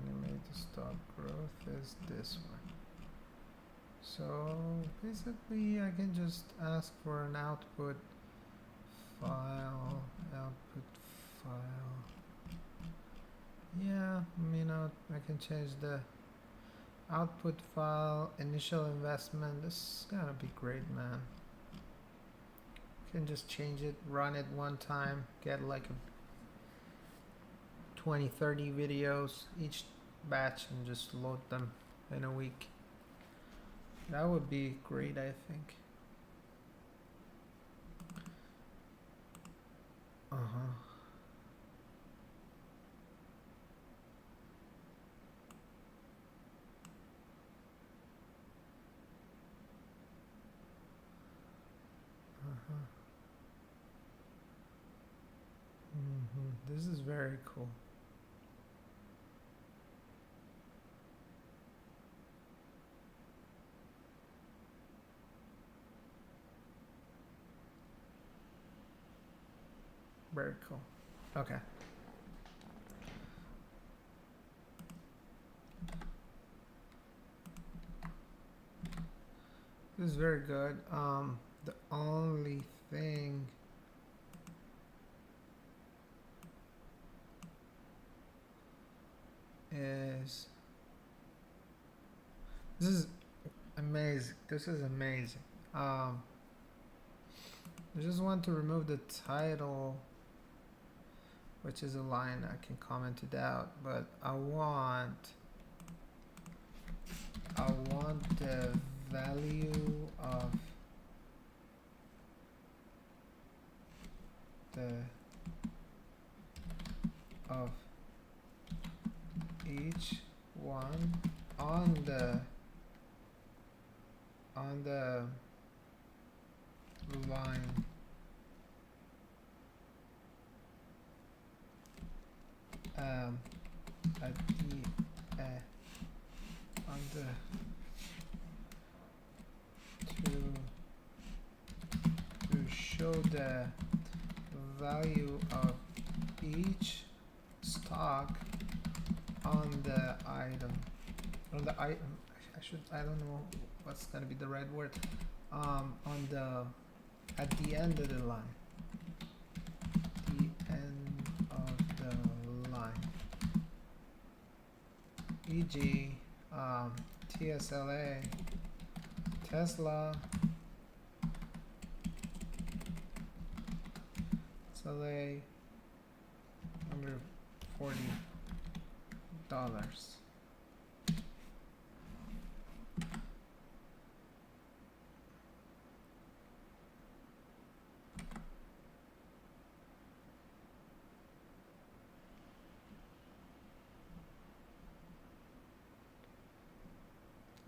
Animate to stop growth is this one. So basically I can just ask for an output file. Yeah, I can change the output file, initial investment. This is gonna be great, man. Can just change it, run it one time, get like 20-30 videos each batch and just load them in a week. That would be great, I think. This is very cool. Very cool. Okay. This is very good. The only thing is this is amazing. This is amazing. I just want to remove the title, which is a line I can comment it out, but I want the value of each one on the line at the on the to show the value of each stock on the item. I don't know what's gonna be the right word. At the end of the line. The end of the line. E.g. TSLA, Tesla, SLA, under $40.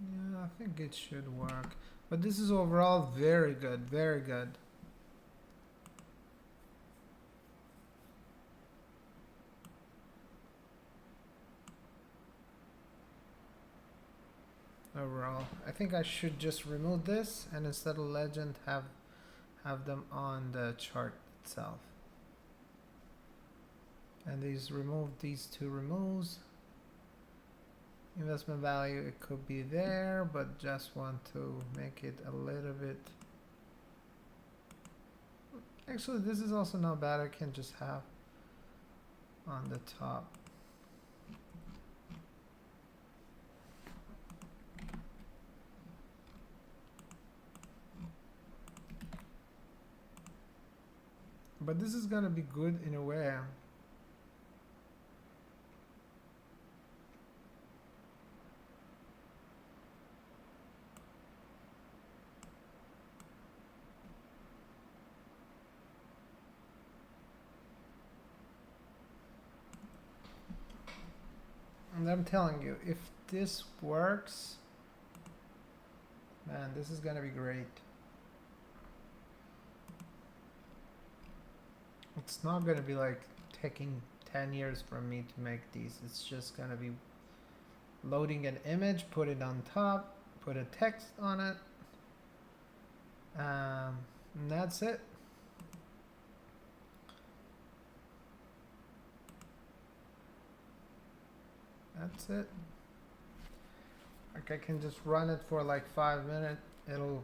Yeah, I think it should work. But this is overall very good, very good. Overall, I think I should just remove this and instead of legend have them on the chart itself. And these two removes. Investment value, it could be there, but just want to make it a little bit. Actually, this is also not bad. I can just have on the top. But this is gonna be good in a way. And I'm telling you, if this works, man, this is gonna be great. It's not gonna be like taking 10 years for me to make these. It's just gonna be loading an image, put it on top, put a text on it, and that's it. That's it. Like I can just run it for like 5 minutes. It'll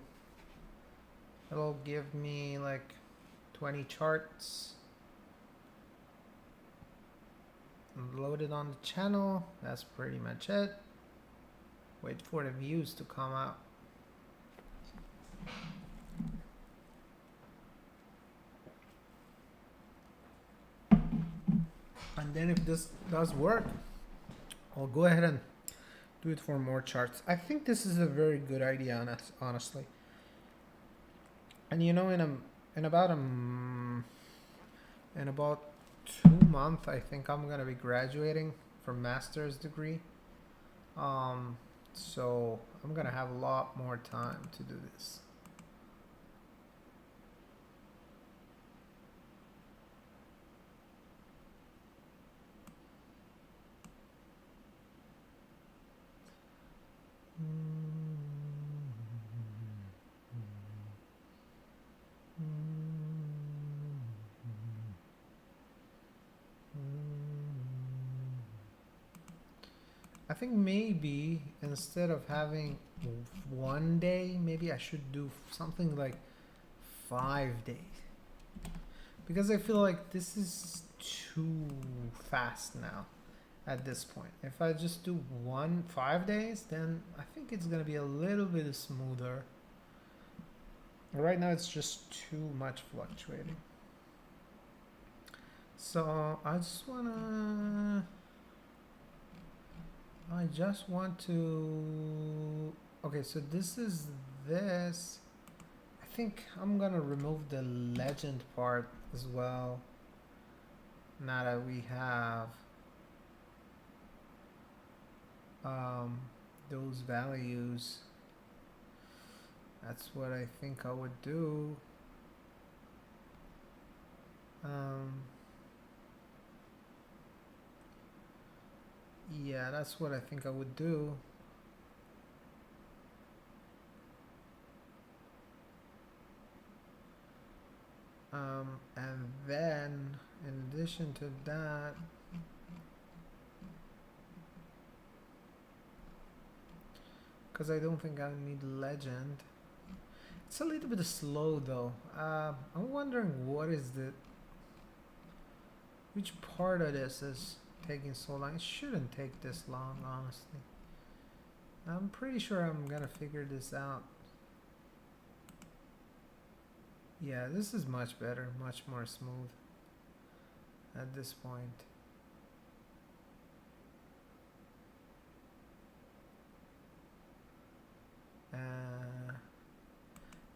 give me like 20 charts. Load it on the channel. That's pretty much it. Wait for the views to come out. And then if this does work, I'll go ahead and do it for more charts. I think this is a very good idea, honestly. And you know, in about 2 months, I think I'm gonna be graduating from master's degree. So I'm gonna have a lot more time to do this. I think maybe instead of having one day, maybe I should do something like 5 days. Because I feel like this is too fast now at this point. If I just do 5 days, then I think it's gonna be a little bit smoother. Right now it's just too much fluctuating. So I just want to, okay, so this is this. I think I'm gonna remove the legend part as well. Now that we have those values, that's what I think I would do. Yeah, that's what I think I would do. And then, in addition to that, because I don't think I need legend. It's a little bit slow though. I'm wondering which part of this is taking so long. It shouldn't take this long, honestly. I'm pretty sure I'm gonna figure this out. Yeah, this is much better, much more smooth at this point.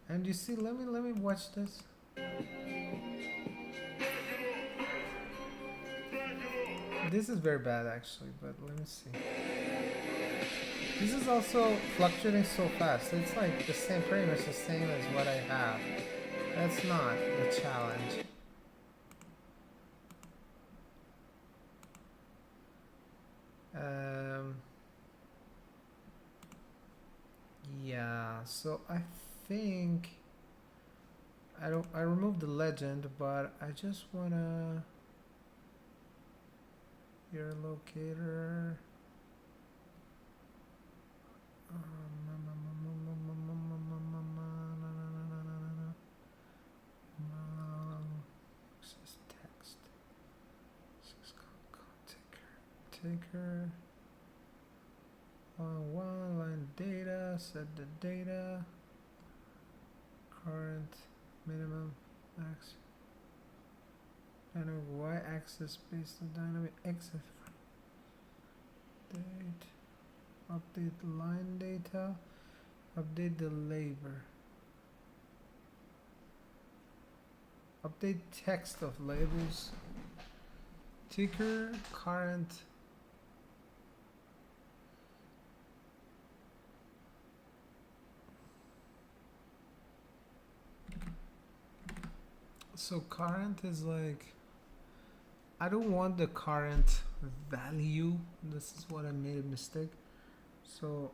And you see, let me watch this. This is very bad actually, but let me see. This is also fluctuating so fast. It's like the same, pretty much the same as what I have. That's not the challenge. Yeah, so I think I removed the legend, but I just wanna your locator. Text. Taker. One line data. Set the data. Current minimum max. Dynamic y-axis based on dynamic x-axis. Update line data. Update the label. Update text of labels. Ticker current. So current is like, I don't want the current value. This is what I made a mistake. So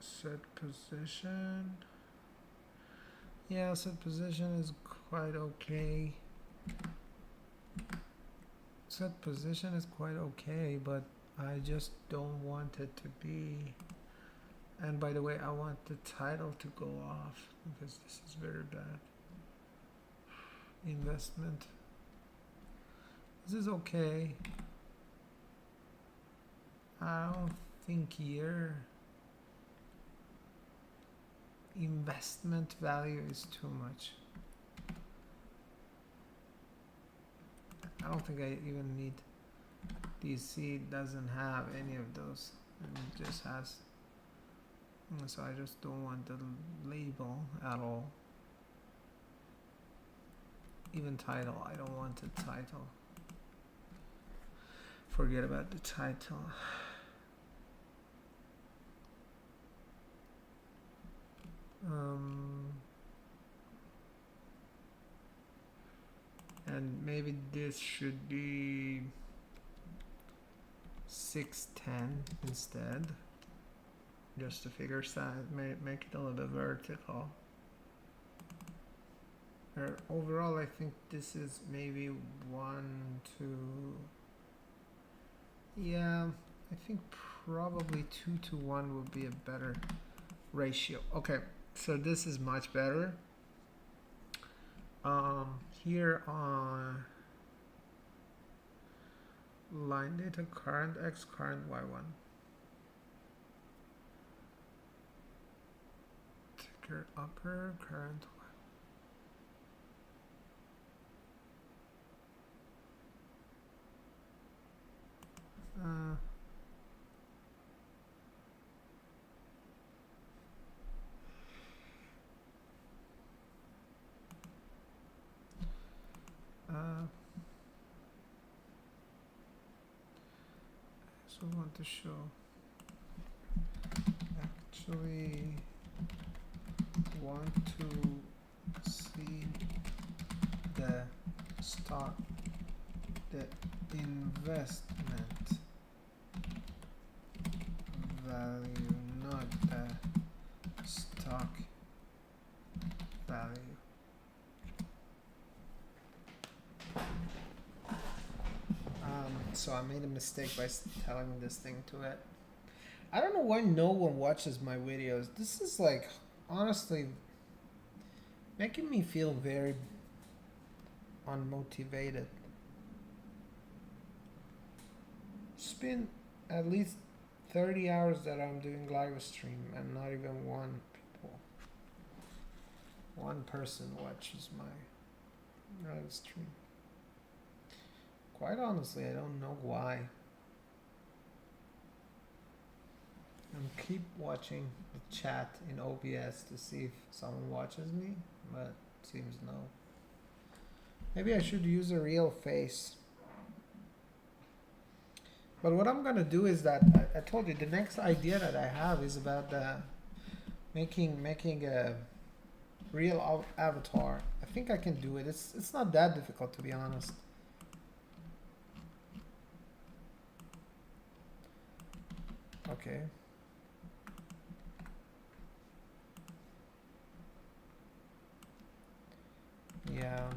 set position. Yeah, set position is quite okay. Set position is quite okay, but I just don't want it to be. And by the way, I want the title to go off because this is very bad. Investment. This is okay. I don't think here investment value is too much. I don't think I even need DC. Doesn't have any of those, and it just has. So I just don't want the label at all. Even title, I don't want the title. Forget about the title. And maybe this should be 610 instead. Just the figure size, make it a little bit vertical. Overall, I think this is maybe 1 to. Yeah, I think probably 2 to 1 would be a better ratio. Okay, so this is much better. Here on line data, current X, current Y1. Ticker upper, current Y. So I want to show actually want to see the stock, the investment value, not the stock value. So I made a mistake by telling this thing to it. I don't know why no one watches my videos. This is like, honestly, making me feel very unmotivated. It's been at least 30 hours that I'm doing live stream and not even one person watches my live stream. Quite honestly, I don't know why. I keep watching the chat in OBS to see if someone watches me, but seems no. Maybe I should use a real face. But what I'm gonna do is that I told you the next idea that I have is about making a real avatar. I think I can do it. It's not that difficult, to be honest. Okay. Yeah.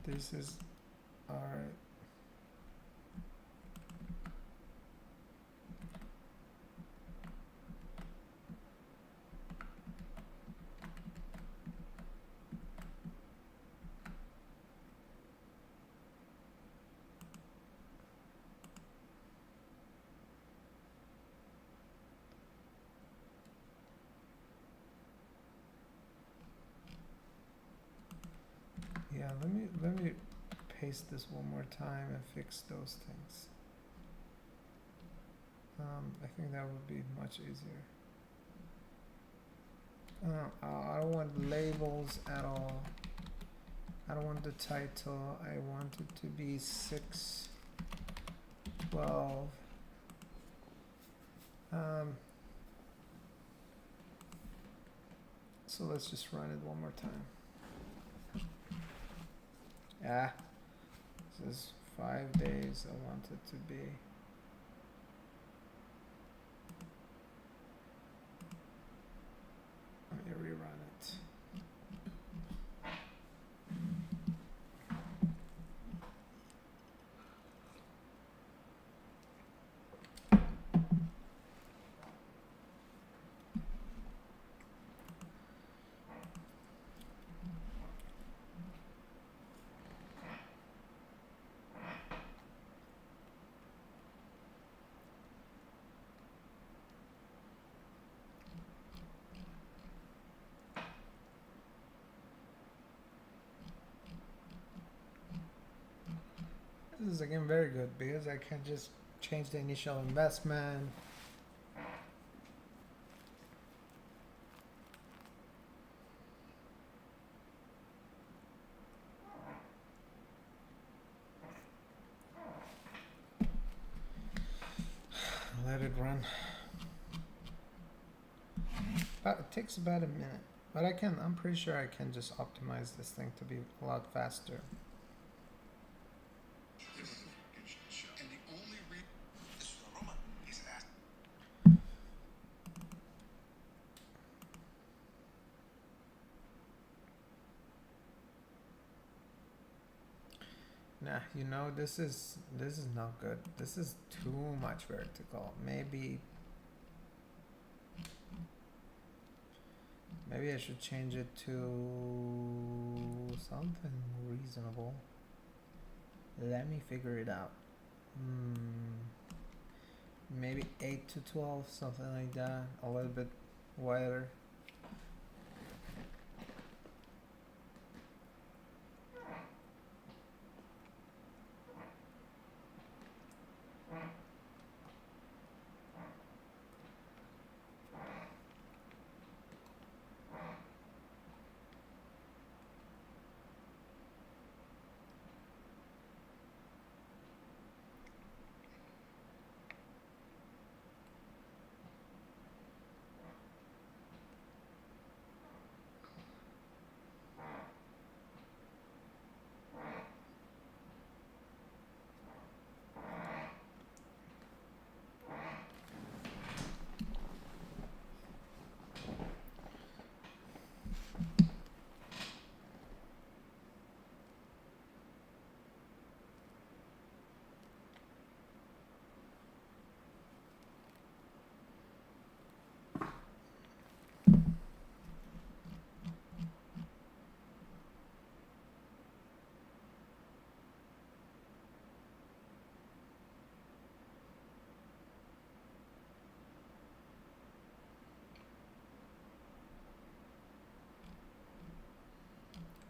This is alright. Yeah, let me paste this one more time and fix those things. I think that would be much easier. I don't want labels at all. I don't want the title. I want it to be 612. So let's just run it one more time. Yeah, this is 5 days. I want it to be. Let me rerun it. This is again very good because I can just change the initial investment. Let it run. It takes about a minute, but I'm pretty sure I can just optimize this thing to be a lot faster. Nah, you know, this is not good. This is too much vertical. Maybe I should change it to something reasonable. Let me figure it out. Maybe 8 to 12, something like that. A little bit wider.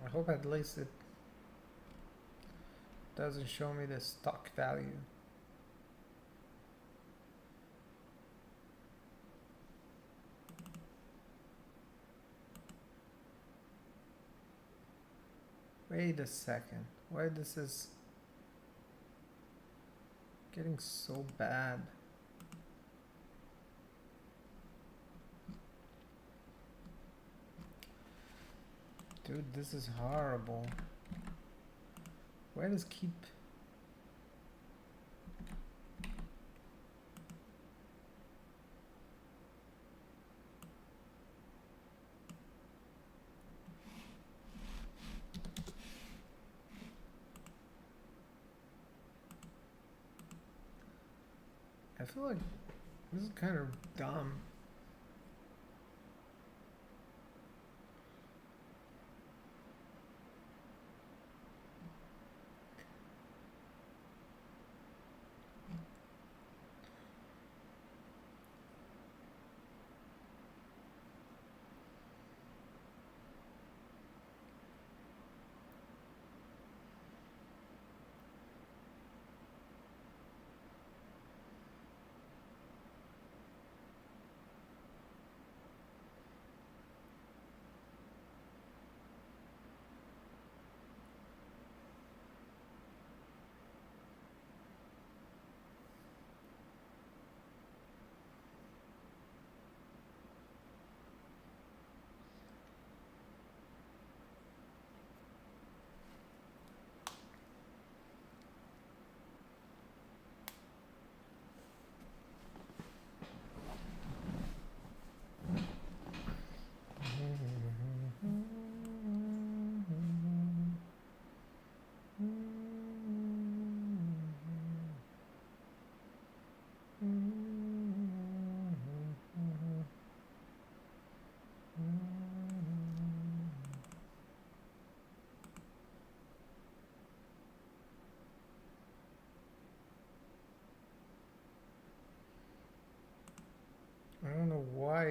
I hope at least it doesn't show me the stock value. Wait a second. Why this is getting so bad? Dude, this is horrible. Why does keep... I feel like this is kind of dumb.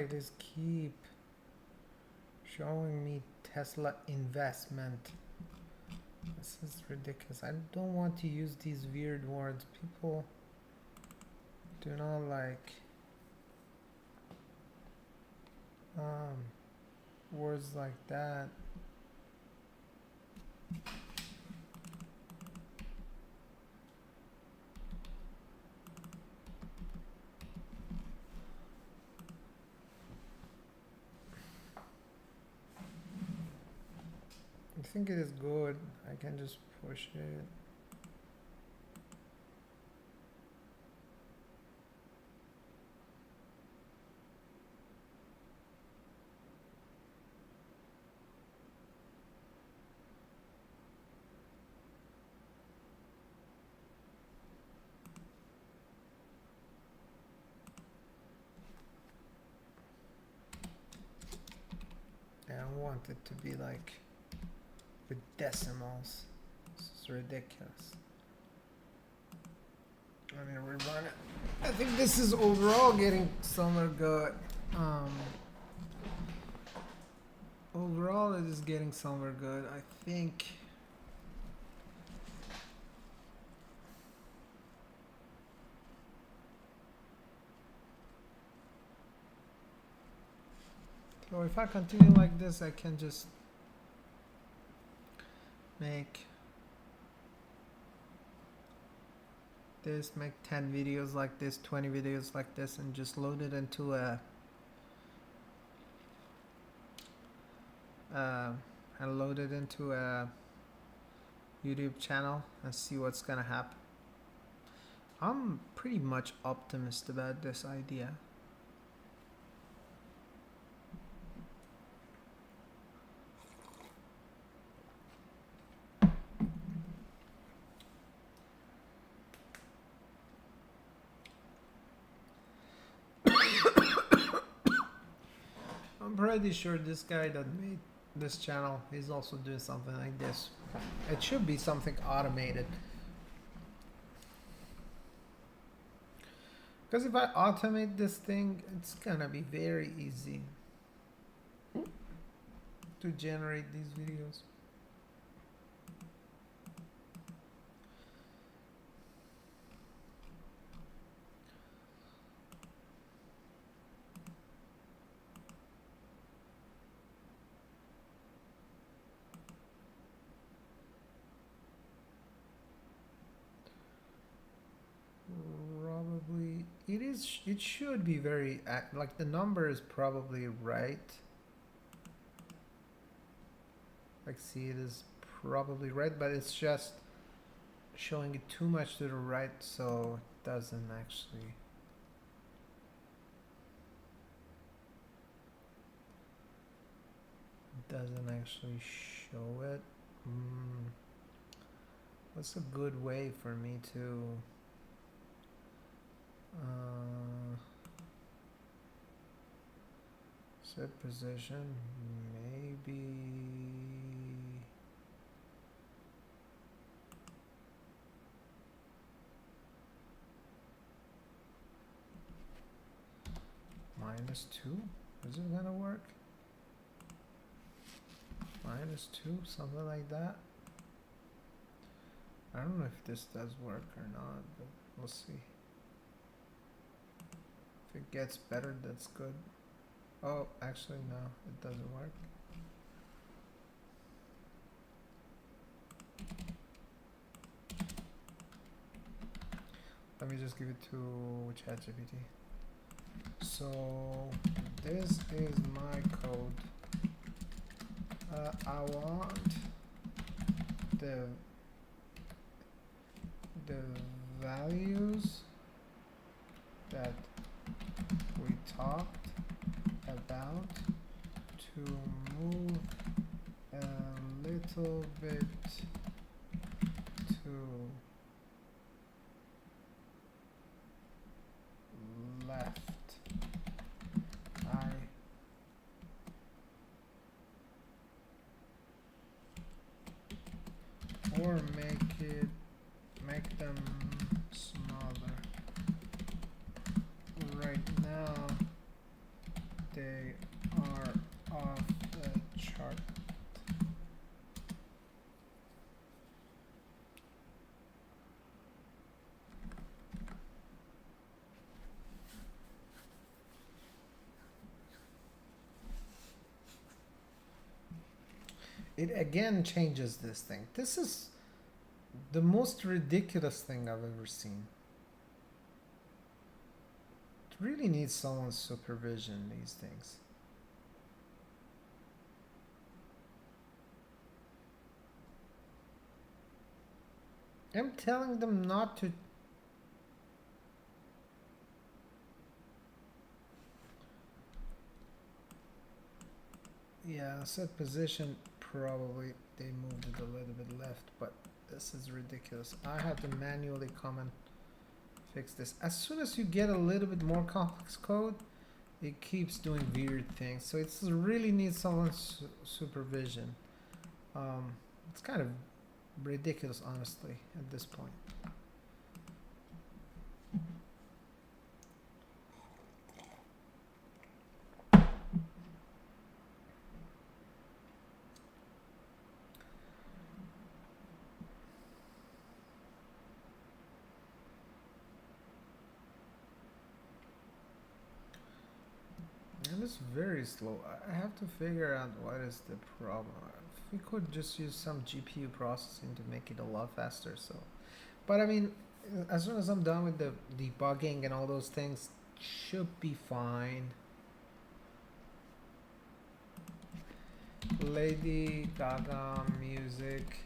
Why this keep showing me Tesla investment? This is ridiculous. I don't want to use these weird words. People do not like words like that. I think it is good. I can just push it. I don't want it to be like with decimals. This is ridiculous. I'm gonna rerun it. I think this is overall getting somewhere good. Overall it is getting somewhere good. I think so if I continue like this, I can just make this, make 10 videos like this, 20 videos like this, and just load it into a YouTube channel and see what's gonna happen. I'm pretty much optimistic about this idea. I'm pretty sure this guy that made this channel is also doing something like this. It should be something automated. Because if I automate this thing, it's gonna be very easy to generate these videos. Probably it should be very like the number is probably right. Like see, it is probably right, but it's just showing it too much to the right, so it doesn't actually show it. What's a good way for me to set position? Maybe -2. Is it gonna work? -2, something like that. I don't know if this does work or not, but we'll see. If it gets better, that's good. Oh, actually no, it doesn't work. Let me just give it to ChatGPT. So this is my code. I want the values that we talked about to move a little bit to left. Or make them smaller. Right now They are off the chart. It again changes this thing. This is the most ridiculous thing I've ever seen. It really needs someone's supervision, these things. I'm telling them not to. Yeah, set position, probably they moved it a little bit left, but this is ridiculous. I have to manually come and fix this. As soon as you get a little bit more complex code, it keeps doing weird things. So it really needs someone's supervision. It's kind of ridiculous, honestly, at this point. And it's very slow. I have to figure out what is the problem. If we could just use some GPU processing to make it a lot faster. So, but I mean, as soon as I'm done with the debugging and all those things, should be fine. Lady Gaga music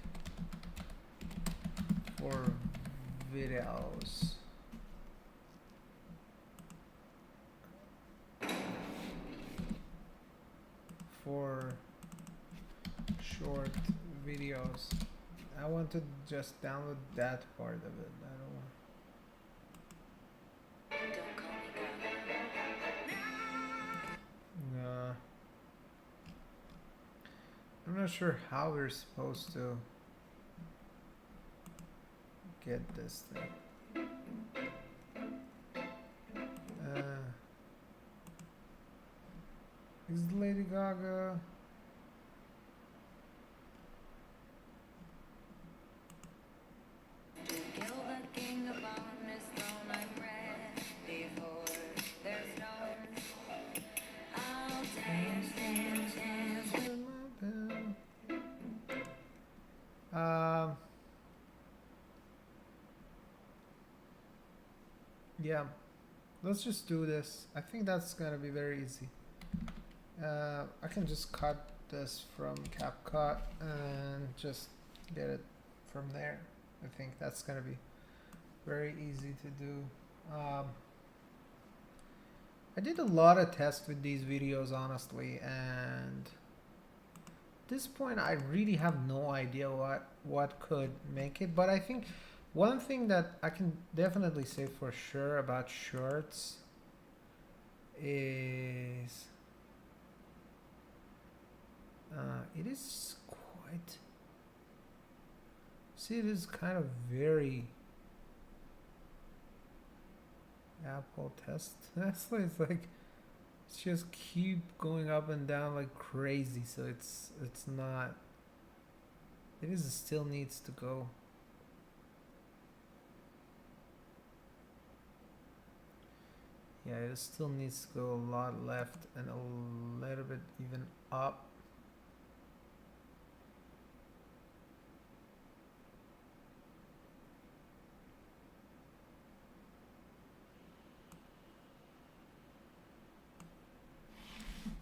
for videos. For short videos. I want to just download that part of it. I don't want. Don't call me Gaga. Nah. I'm not sure how we're supposed to get this thing. Is Lady Gaga? Kill the king upon his throne, I'm ready for. There's no. I'll dance, dance, dance. Yeah, let's just do this. I think that's gonna be very easy. I can just cut this from CapCut and just get it from there. I think that's gonna be very easy to do. I did a lot of tests with these videos, honestly, and at this point I really have no idea what could make it, but I think one thing that I can definitely say for sure about shorts is it is quite, see, it is kind of very Apple test. Tesla is like, it's just keep going up and down like crazy, so it's not, it is still needs to go. Yeah, it still needs to go a lot left and a little bit even up.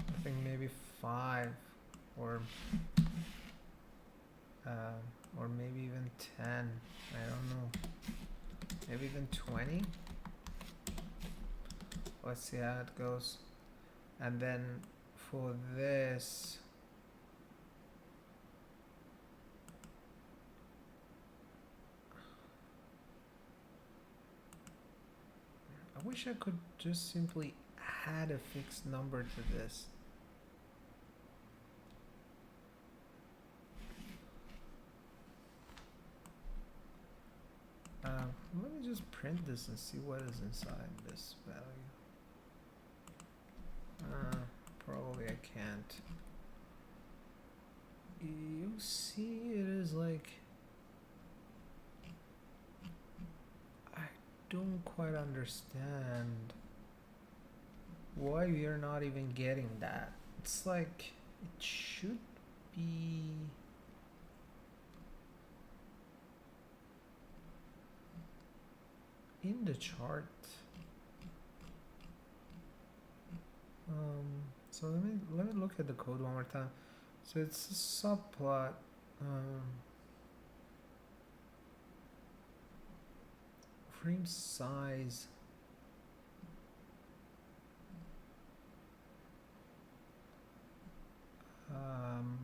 I think maybe 5 or maybe even 10. I don't know. Maybe even 20. Let's see how it goes. And then for this, I wish I could just simply add a fixed number to this. Let me just print this and see what is inside this value. probably I can't. You see, it is like I don't quite understand why we are not even getting that. It's like it should be in the chart. So let me look at the code one more time. So it's a subplot. Frame size. Um,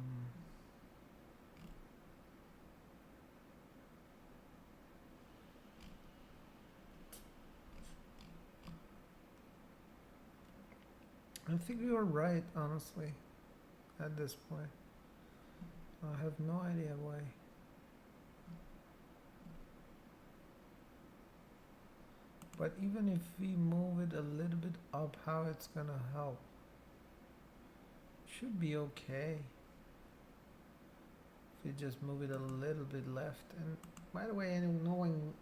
I think you are right, honestly, at this point. I have no idea why. But even if we move it a little bit up, how it's gonna help? Should be okay. If you just move it a little bit left. And by the way, no one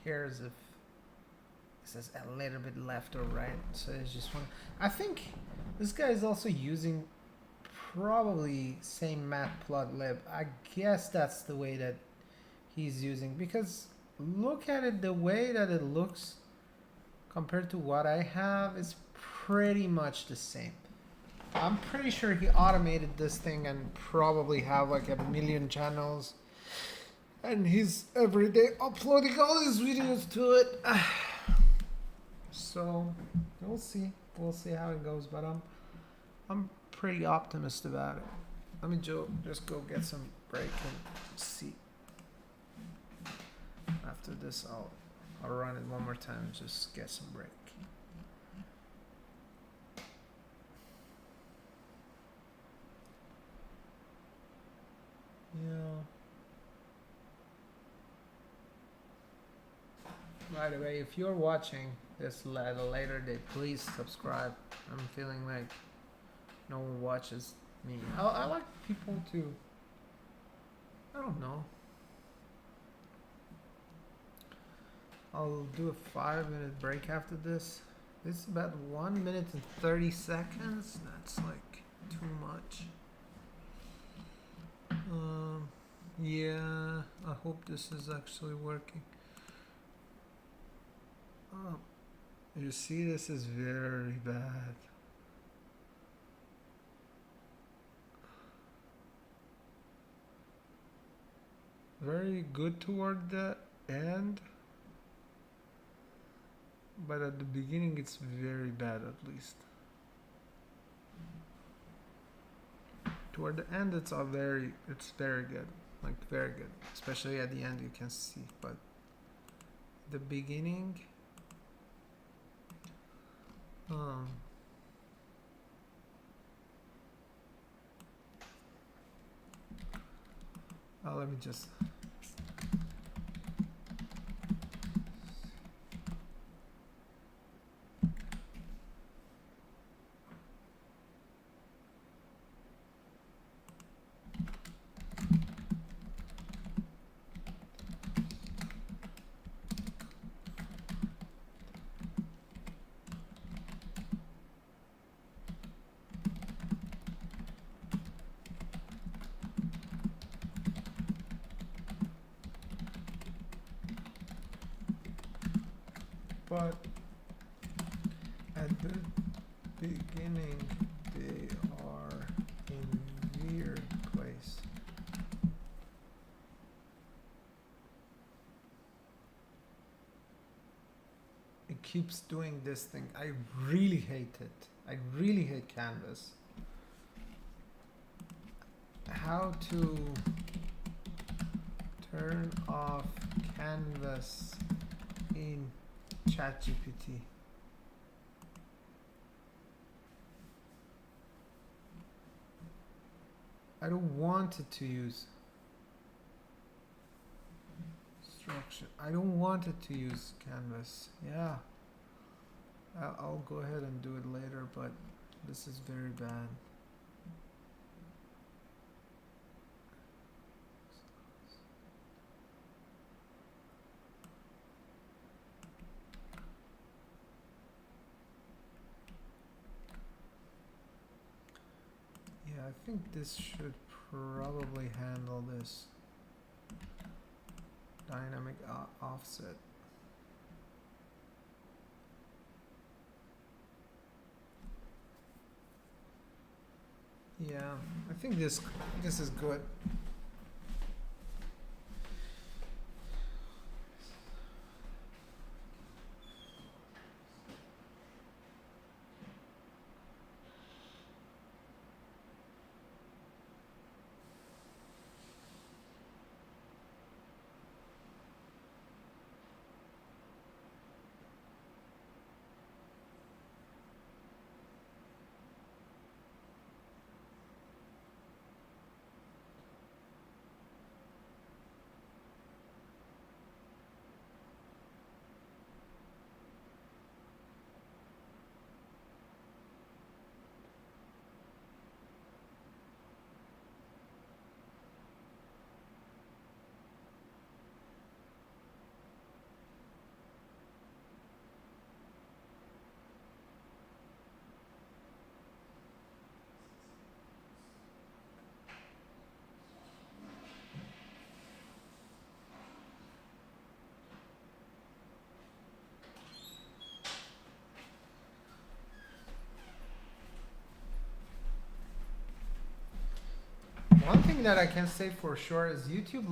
cares if it says a little bit left or right. So it's just one. I think this guy is also using probably same matplotlib. I guess that's the way that he's using, because look at it, the way that it looks compared to what I have is pretty much the same. I'm pretty sure he automated this thing and probably have like 1,000,000 channels, and he's every day uploading all his videos to it. So we'll see how it goes, but I'm pretty optimistic about it. Let me just go get some break and see. After this, I'll run it one more time and just get some break. Yeah. By the way, if you're watching this at a later date, please subscribe. I'm feeling like no one watches me. I like people to, I don't know. I'll do a 5-minute break after this. This is about 1 minute and 30 seconds. That's like too much. Yeah, I hope this is actually working. Oh, you see, this is very bad. Very good toward the end, but at the beginning it's very bad, at least. Toward the end it's very good, like very good, especially at the end you can see, but the beginning, let me just but at the beginning they are in weird place. It keeps doing this thing. I really hate it. I really hate Canvas. How to turn off Canvas in ChatGPT. I don't want it to use structure. I don't want it to use Canvas. Yeah. I'll go ahead and do it later, but This is very bad. Yeah, I think this should probably handle this dynamic offset. Yeah, I think this is good. One thing that I can say for sure is YouTube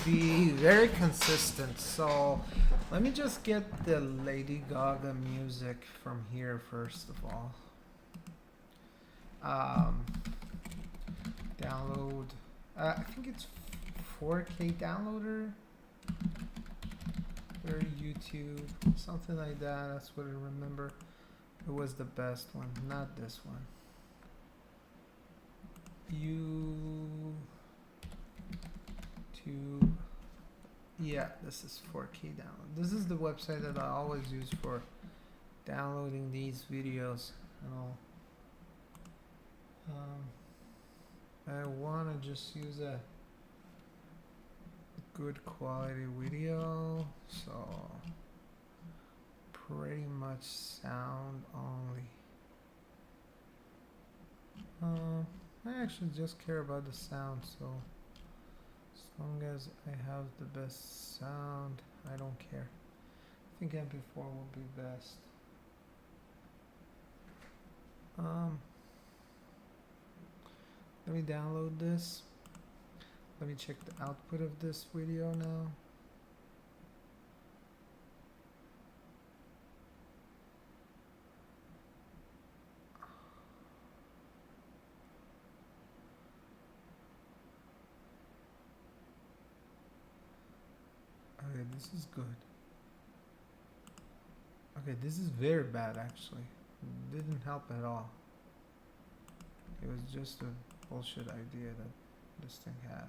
be very consistent. So let me just get the Lady Gaga music from here first of all. Download. I think it's 4K downloader or YouTube, something like that. That's what I remember. It was the best one, not this one. YouTube. Yeah, this is 4K download. This is the website that I always use for downloading these videos and all. I want to just use a good quality video, so pretty much sound only. I actually just care about the sound, so as long as I have the best sound, I don't care. I think MP4 will be best. Let me download this. Let me check the output of this video now. Okay, this is good. Okay, this is very bad actually. Didn't help at all. It was just a bullshit idea that this thing had.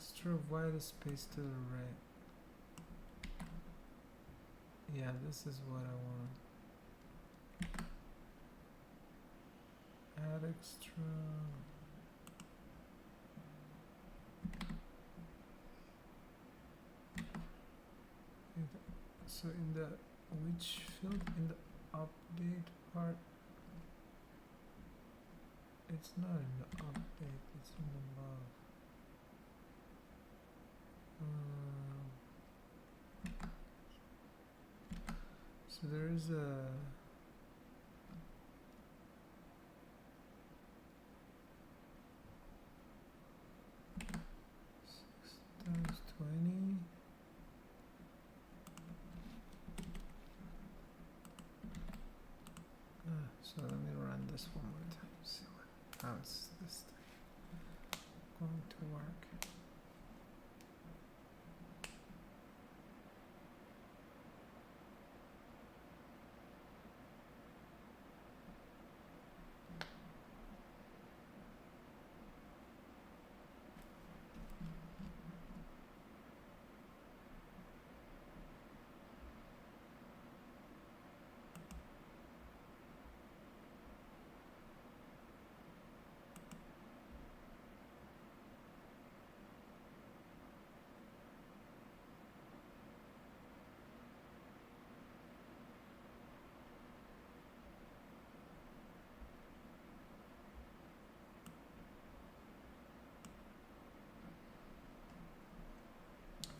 extra white space to the right. Yeah, this is what I want. Add extra. So in the which field in the update part? It's not in the update. It's in the log. So there is a. 20. So let me run this one more time. See how is this going to work?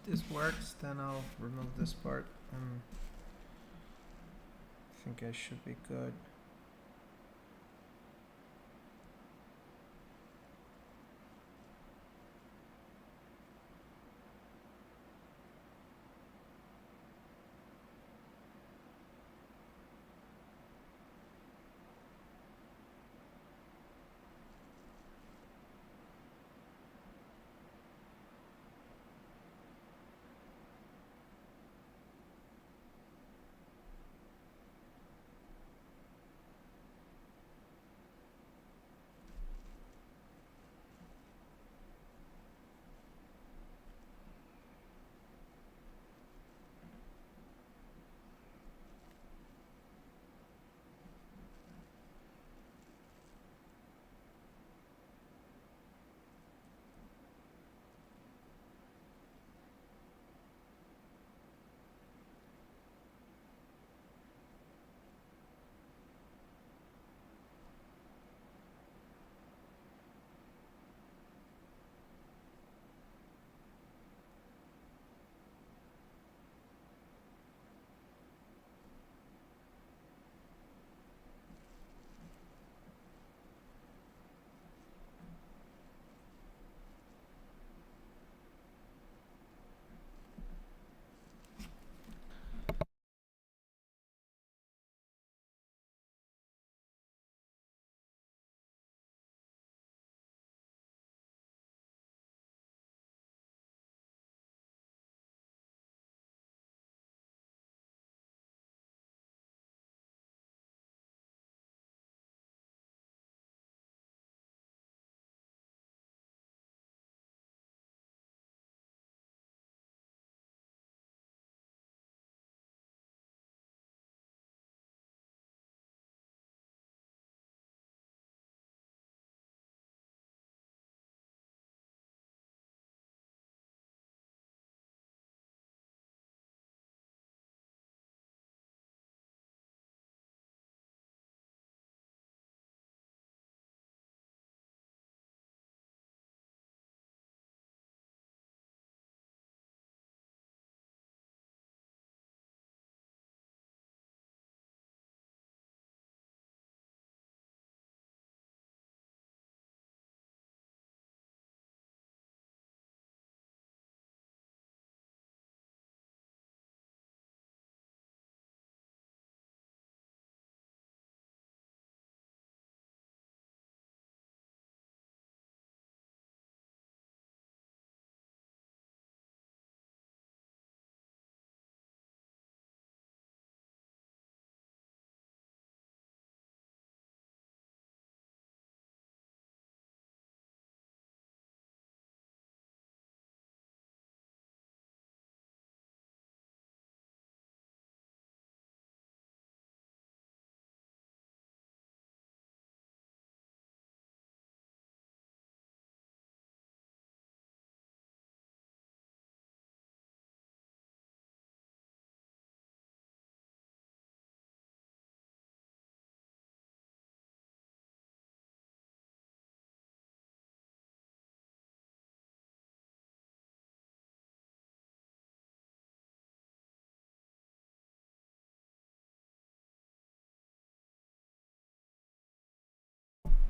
If this works, then I'll remove this part. I think I should be good.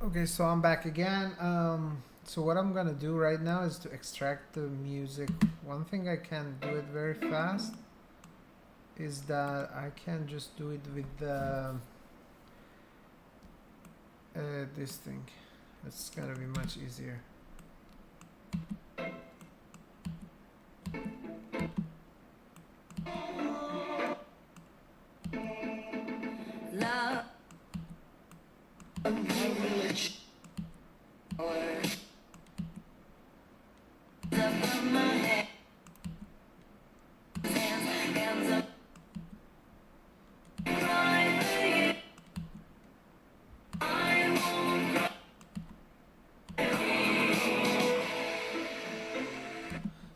Okay, so I'm back again. So what I'm gonna do right now is to extract the music. One thing I can do it very fast is that I can just do it with the this thing. It's gonna be much easier. Love or up on my head, hands up, cry for you. I won't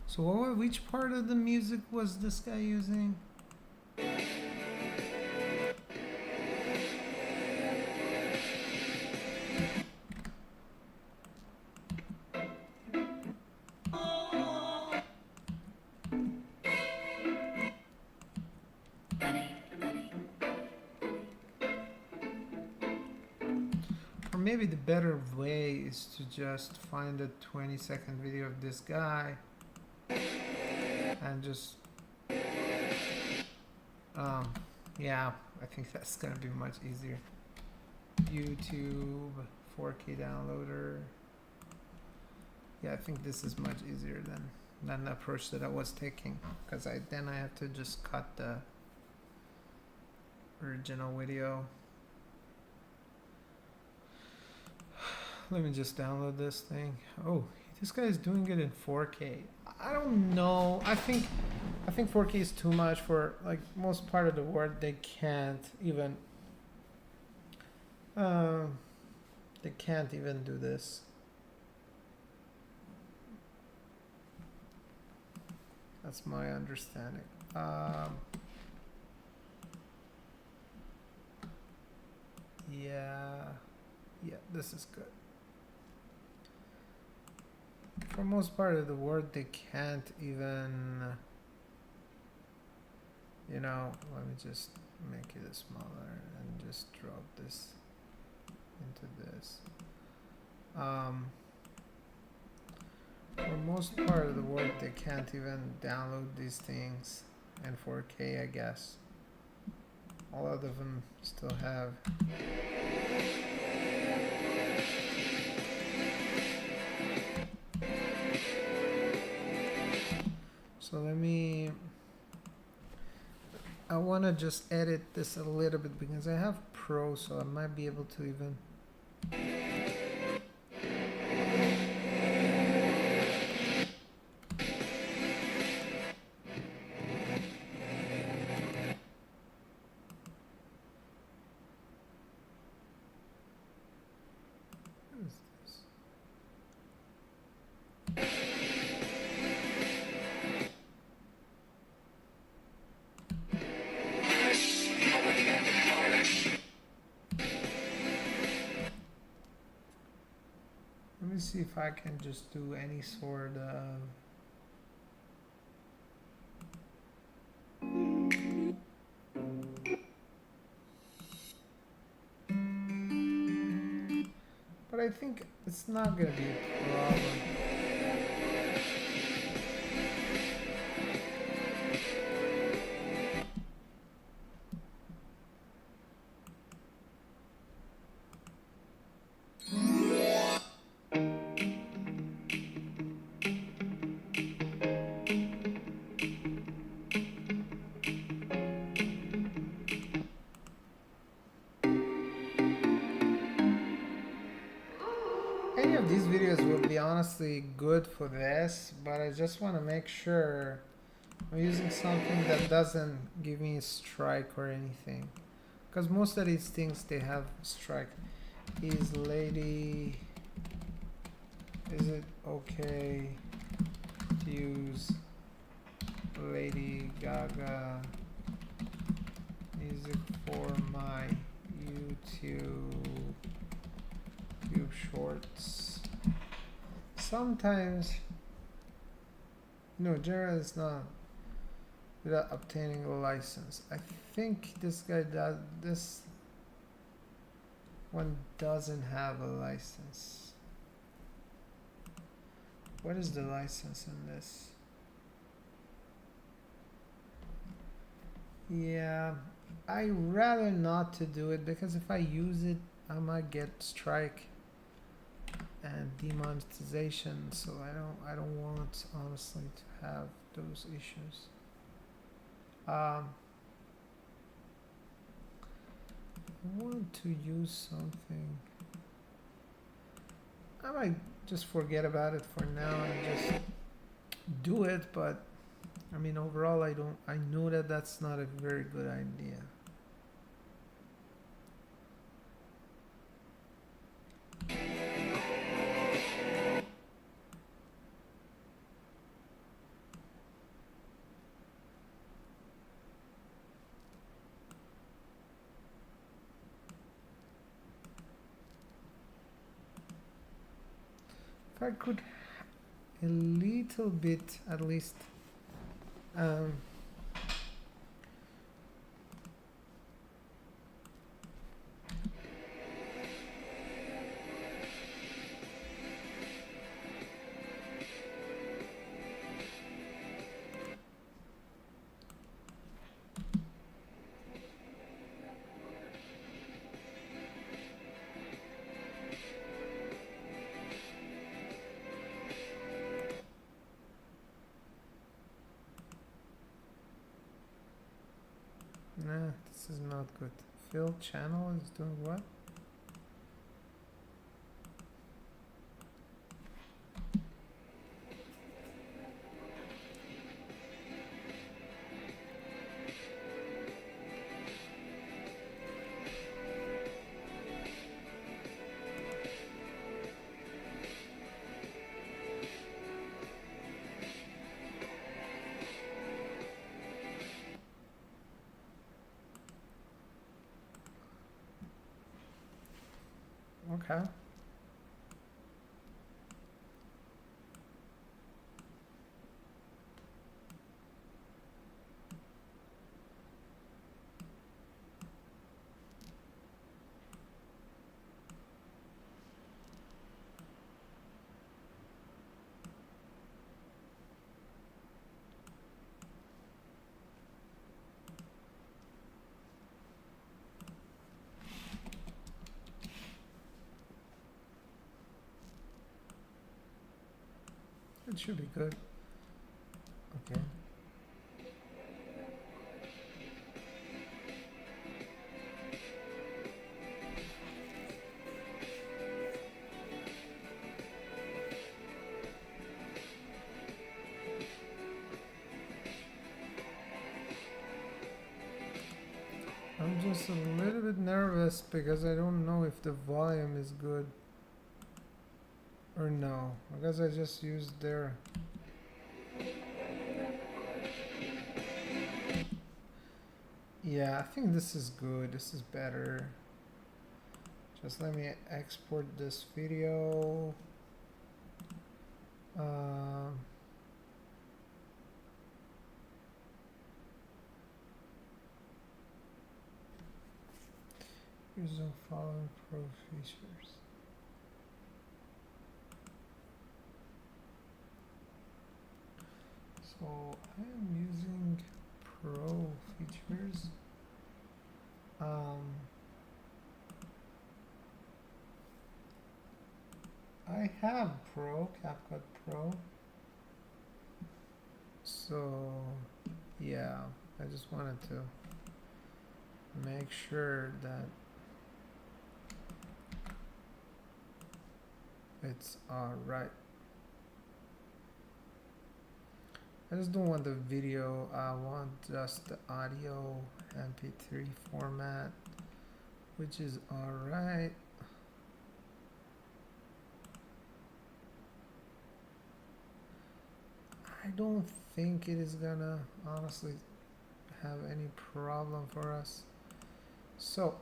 So which part of the music was this guy using? Or maybe the better way is to just find a 20-second video of this guy and just yeah, I think that's gonna be much easier. YouTube 4K downloader. Yeah, I think this is much easier than the approach that I was taking, because then I have to just cut the original video. Let me just download this thing. Oh, this guy is doing it in 4K. I don't know. I think 4K is too much for like most part of the world. They can't even do this. That's my understanding. Yeah, this is good. For most part of the world, they can't even, let me just make it smaller and just drop this into this. For most part of the world, they can't even download these things in 4K, I guess. A lot of them still have. So I want to just edit this a little bit because I have Pro, so I might be able to even. What is this? Let me see if I can just do any sort of. But I think it's not gonna be a problem. Any of these videos will be honestly good for this, but I just want to make sure I'm using something that doesn't give me a strike or anything, because most of these things they have strike. Is it okay to use Lady Gaga music for my YouTube shorts? Sometimes, no, generally it's not without obtaining a license. I think this guy does this. one doesn't have a license. What is the license in this? Yeah, I rather not to do it because if I use it, I might get strike and demonetization. So I don't want honestly to have those issues. I want to use something. I might just forget about it for now and just do it, but I mean overall I know that that's not a very good idea. If I could a little bit at least um, nah, this is not good. Fill channel is doing what? Okay. It should be good. Okay. I'm just a little bit nervous because I don't know if the volume is good or no. Because I just used their. Yeah, I think this is good. This is better. Just let me export this video. Use the following pro features. So I am using pro features. I have Pro, CapCut Pro. So yeah, I just wanted to make sure that it's alright. I just don't want the video, I want just the audio MP3 format, which is alright. I don't think it is gonna honestly have any problem for us. So,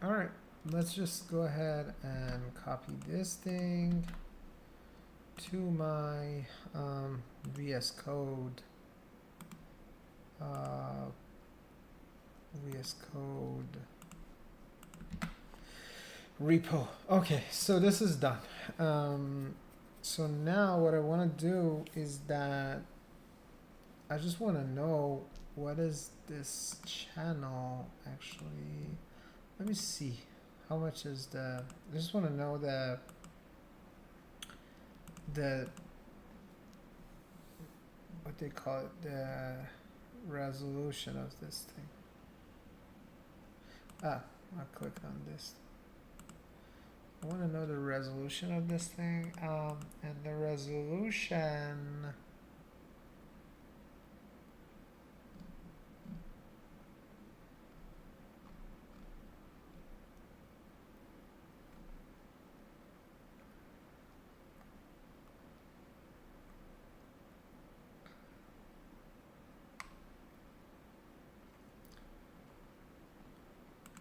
alright, let's just go ahead and copy this thing to my VS Code. VS Code repo. Okay, so this is done. So now what I want to do is that I just want to know what is this channel actually. Let me see. How much is the? I just want to know the what they call it, the resolution of this thing. I'll click on this. I want to know the resolution of this thing, and the resolution.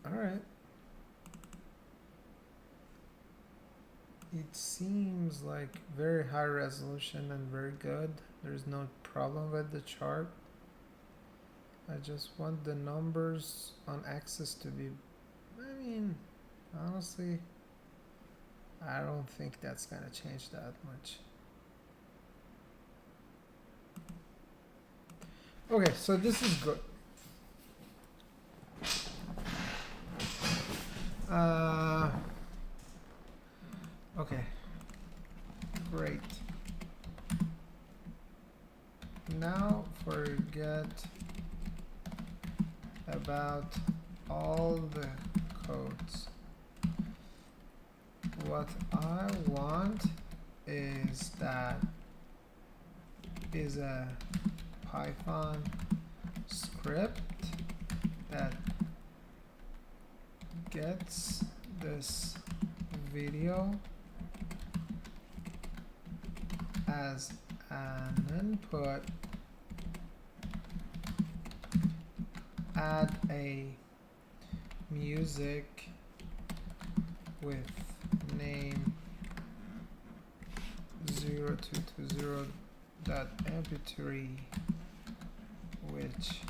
All right. It seems like very high resolution and very good. There's no problem with the chart. I just want the numbers on axis to be, I mean, honestly, I don't think that's gonna change that much. Okay, so this is good. Okay, great. Now forget about all the codes. What I want is a Python script that gets this video as an input, add a music with name 0220.mp3, which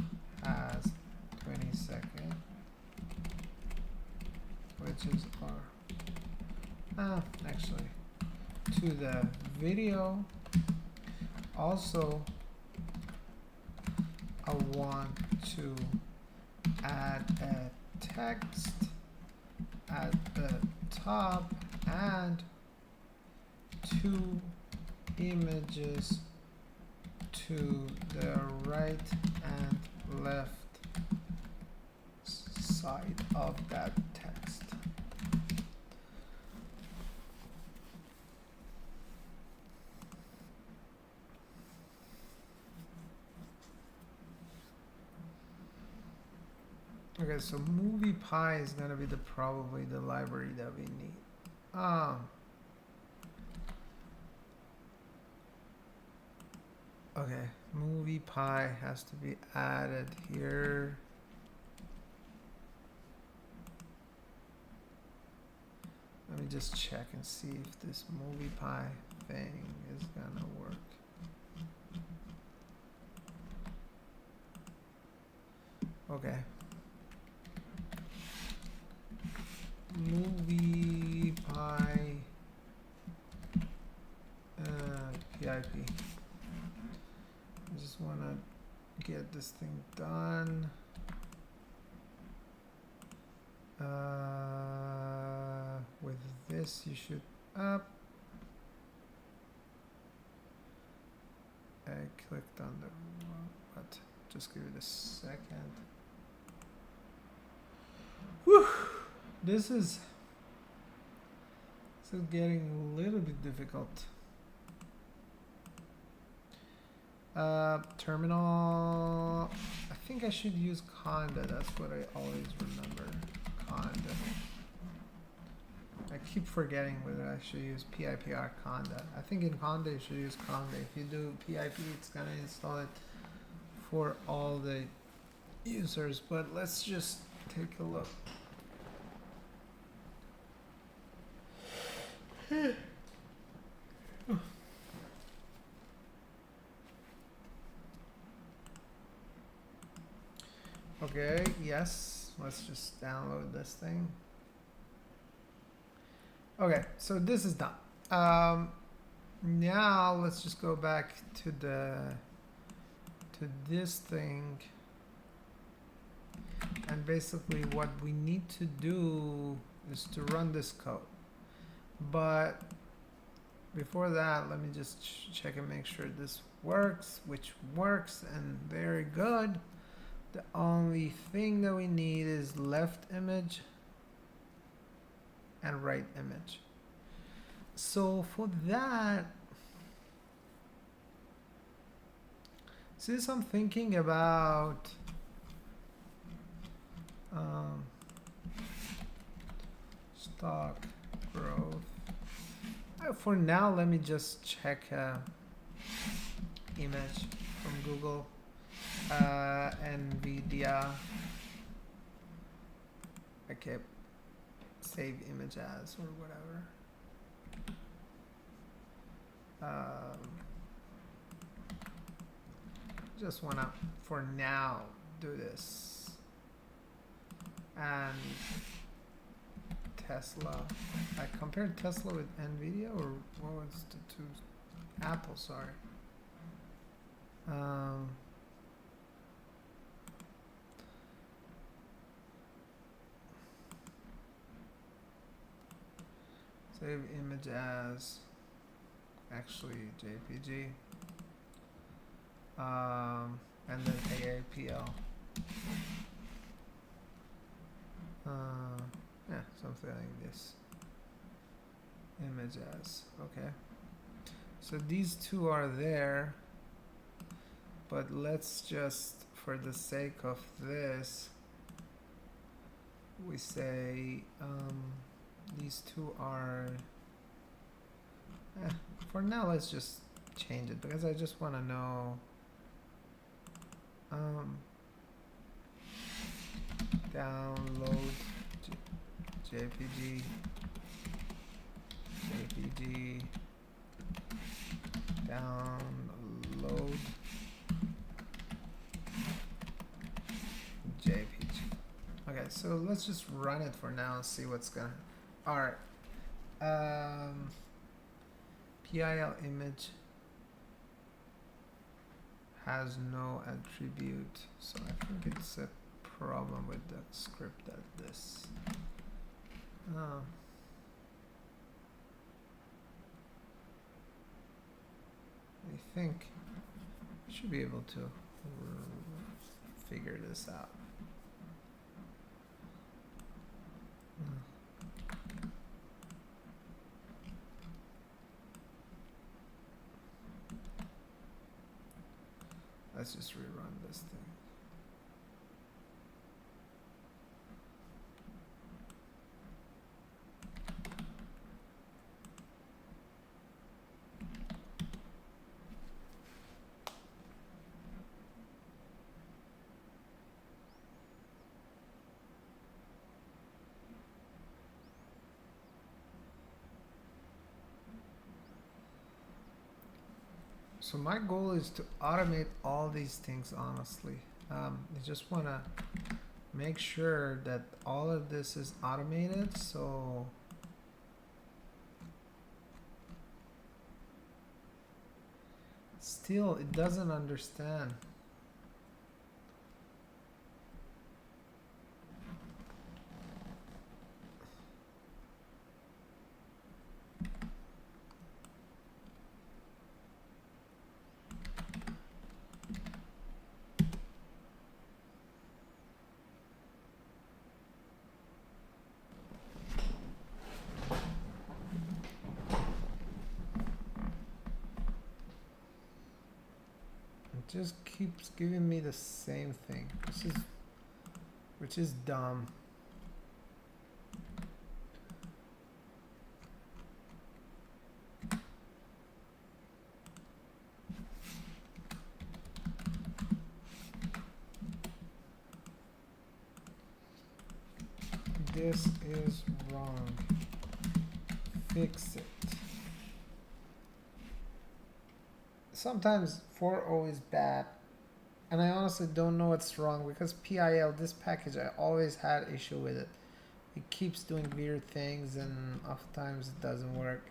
has 20 seconds, which is actually to the video. Also, I want to add a text at the top and 2 images to the right and left side of that text. Okay, so MoviePy is gonna be probably the library that we need. Okay, MoviePy has to be added here. Let me just check and see if this MoviePy thing is gonna work. Okay. MoviePy PIP. I just wanna get this thing done. With this you should up. I clicked on the what? Just give it a second. Whew. This is getting a little bit difficult. Terminal. I think I should use Conda. That's what I always remember. Conda. I keep forgetting whether I should use PIP or Conda. I think in Conda you should use Conda. If you do PIP, it's gonna install it for all the users. But let's just take a look. Okay, yes, let's just download this thing. Okay, so this is done. Now let's just go back to this thing, and basically what we need to do is to run this code. But before that, let me just check and make sure this works, which works, and very good. The only thing that we need is left image and right image. So for that, since I'm thinking about stock growth, for now, let me just check image from Google, NVIDIA. Okay, save image as or whatever. Just wanna, for now, do this. And Tesla. I compared Tesla with Nvidia, or what was the two? Apple, sorry. Save image as actually JPG. And then AAPL. Yeah, something like this. Image as, okay. So these two are there, but let's just, for the sake of this, we say these two are, for now let's just change it because I just want to know download JPG download JPG. Okay, so let's just run it for now and see what's gonna. All right. PIL image has no attribute, so I think it's a problem with the script at this. I think I should be able to figure this out. Let's just rerun this thing. So my goal is to automate all these things, honestly. I just want to make sure that all of this is automated, so still it doesn't understand. Just keeps giving me the same thing, which is dumb. This is wrong. Fix it. Sometimes 4.0 is bad, and I honestly don't know what's wrong because PIL, this package, I always had issue with it. it keeps doing weird things and oftentimes it doesn't work.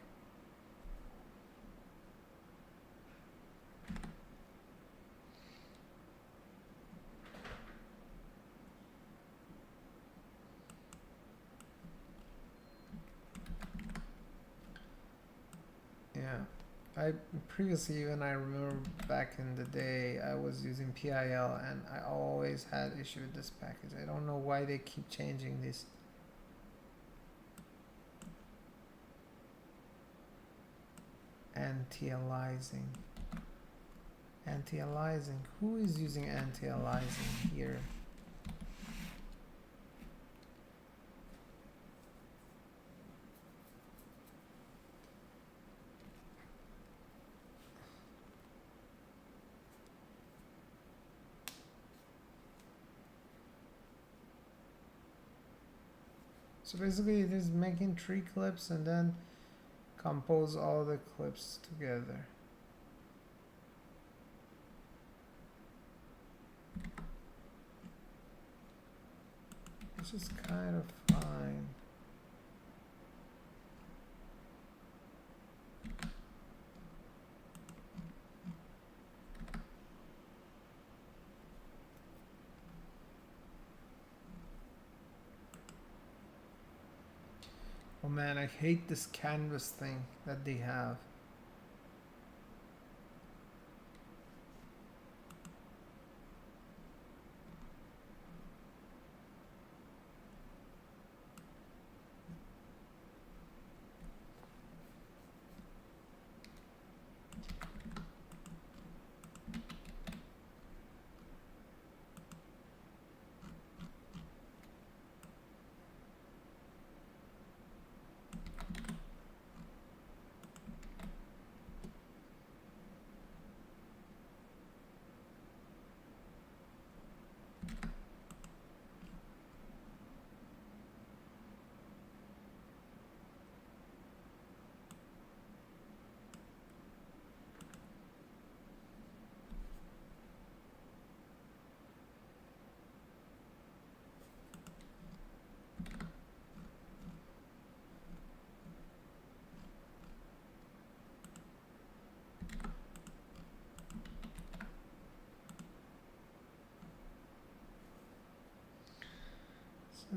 Yeah, I previously, even I remember back in the day, I was using PIL and I always had issue with this package. I don't know why they keep changing this. Anti-aliasing. Anti-aliasing. Who is using anti-aliasing here? So basically it is making 3 clips and then compose all the clips together. Which is kind of fine. Oh man, I hate this canvas thing that they have.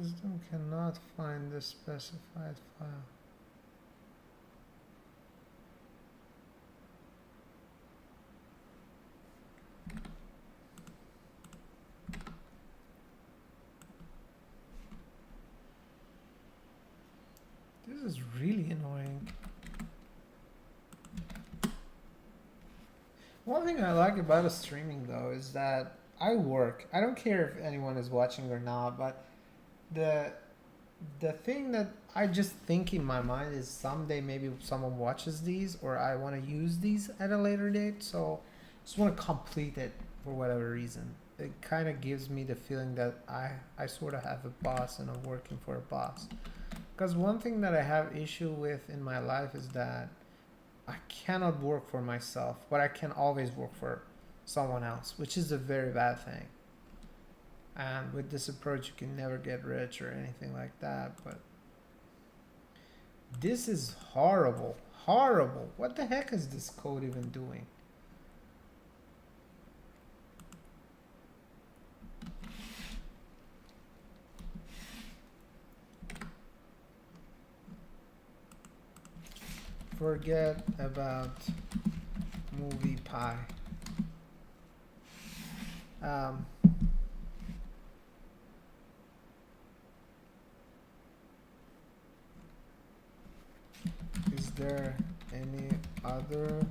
System cannot find the specified file. This is really annoying. One thing I like about a streaming though is that I work. I don't care if anyone is watching or not, but the thing that I just think in my mind is someday maybe someone watches these or I want to use these at a later date. So I just want to complete it for whatever reason. It kind of gives me the feeling that I sort of have a boss and I'm working for a boss. Because one thing that I have issue with in my life is that I cannot work for myself, but I can always work for someone else, which is a very bad thing. And with this approach, you can never get rich or anything like that. But this is horrible. Horrible. What the heck is this code even doing? Forget about MoviePie. Is there any other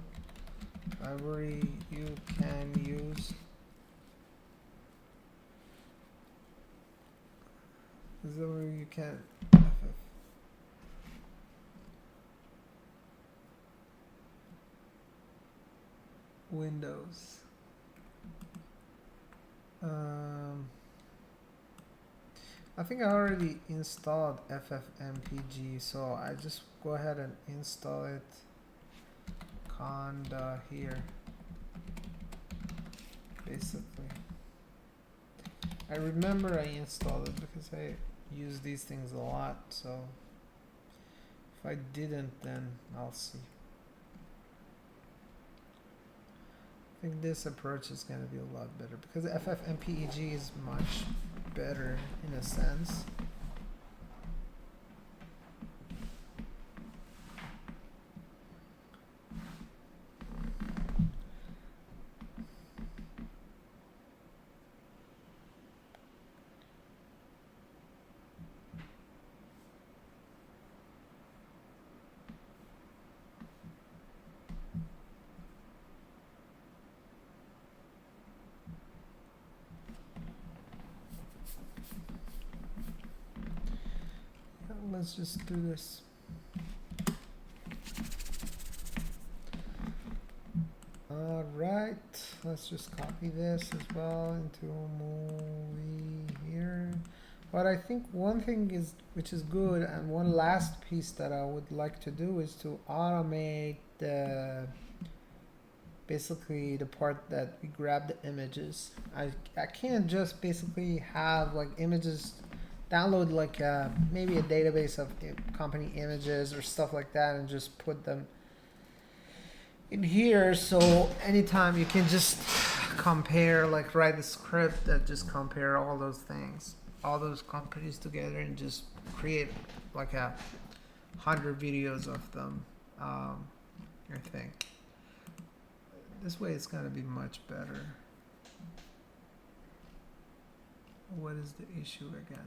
library you can use? Is there where you can Windows? I think I already installed FFmpeg, so I just go ahead and install it. Conda here. Basically, I remember I installed it because use these things a lot, so if I didn't, then I'll see. I think this approach is going to be a lot better because FFmpeg is much better in a sense. Let's just do this. All right, let's just copy this as well into a movie here. But I think one thing is, which is good, and one last piece that I would like to do is to automate the basically the part that we grab the images. I can't just basically have like images download like maybe a database of company images or stuff like that and just put them in here, so anytime you can just compare, like write a script that just compare all those things, all those companies together, and just create like 100 videos of them. I think this way it's gonna be much better. What is the issue again?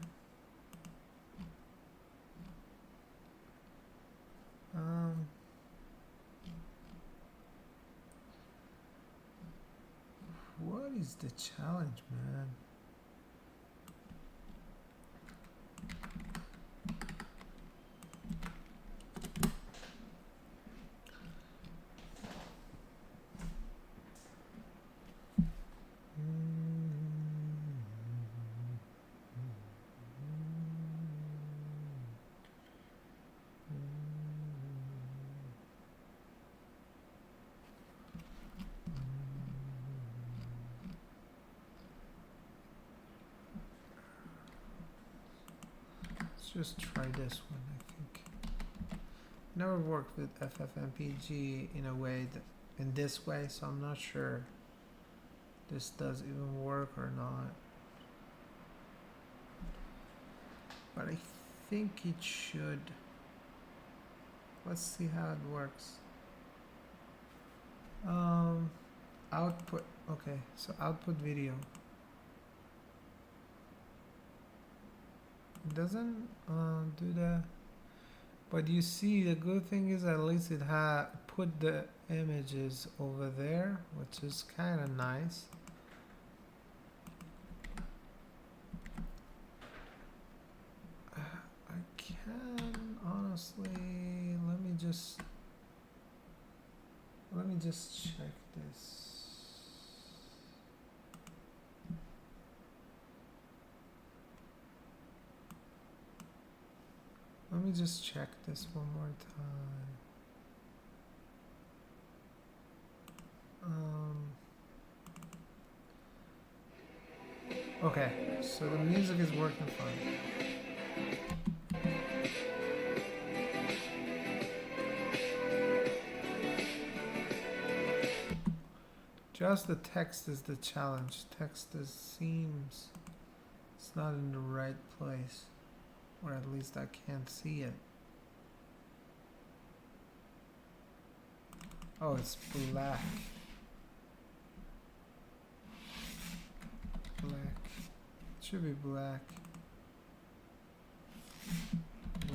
What is the challenge, man? Let's just try this one, I think. Never worked with FFmpeg in a way that, in this way, so I'm not sure this does even work or not. But I think it should. Let's see how it works. Output. Okay, so output video. It doesn't do that. But you see, the good thing is at least it put the images over there, which is kind of nice. I can honestly, let me just check this. Let me just check this one more time. Okay, so the music is working fine. Just the text is the challenge. Text seems it's not in the right place, or at least I can't see it. Oh, it's black. Black. It should be black.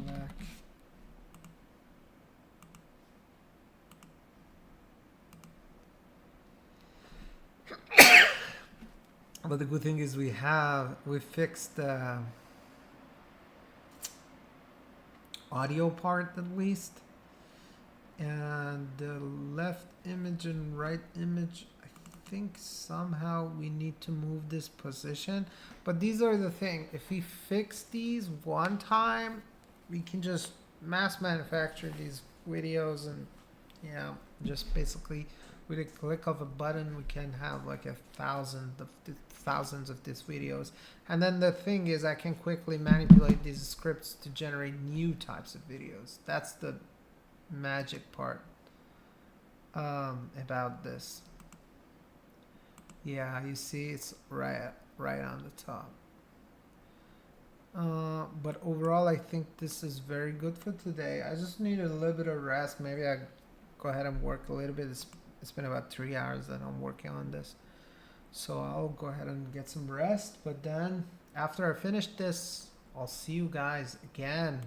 Black. But the good thing is we fixed the audio part at least, and the left image and right image, I think somehow we need to move this position. But these are the thing, if we fix these one time, we can just mass manufacture these videos and just basically with a click of a button we can have like thousands of these videos. And then the thing is, I can quickly manipulate these scripts to generate new types of videos. That's the magic part about this. Yeah, you see it's right on the top. But overall, I think this is very good for today. I just need a little bit of rest. Maybe I go ahead and work a little bit. It's been about 3 hours that I'm working on this, so I'll go ahead and get some rest. But then after I finish this, I'll see you guys again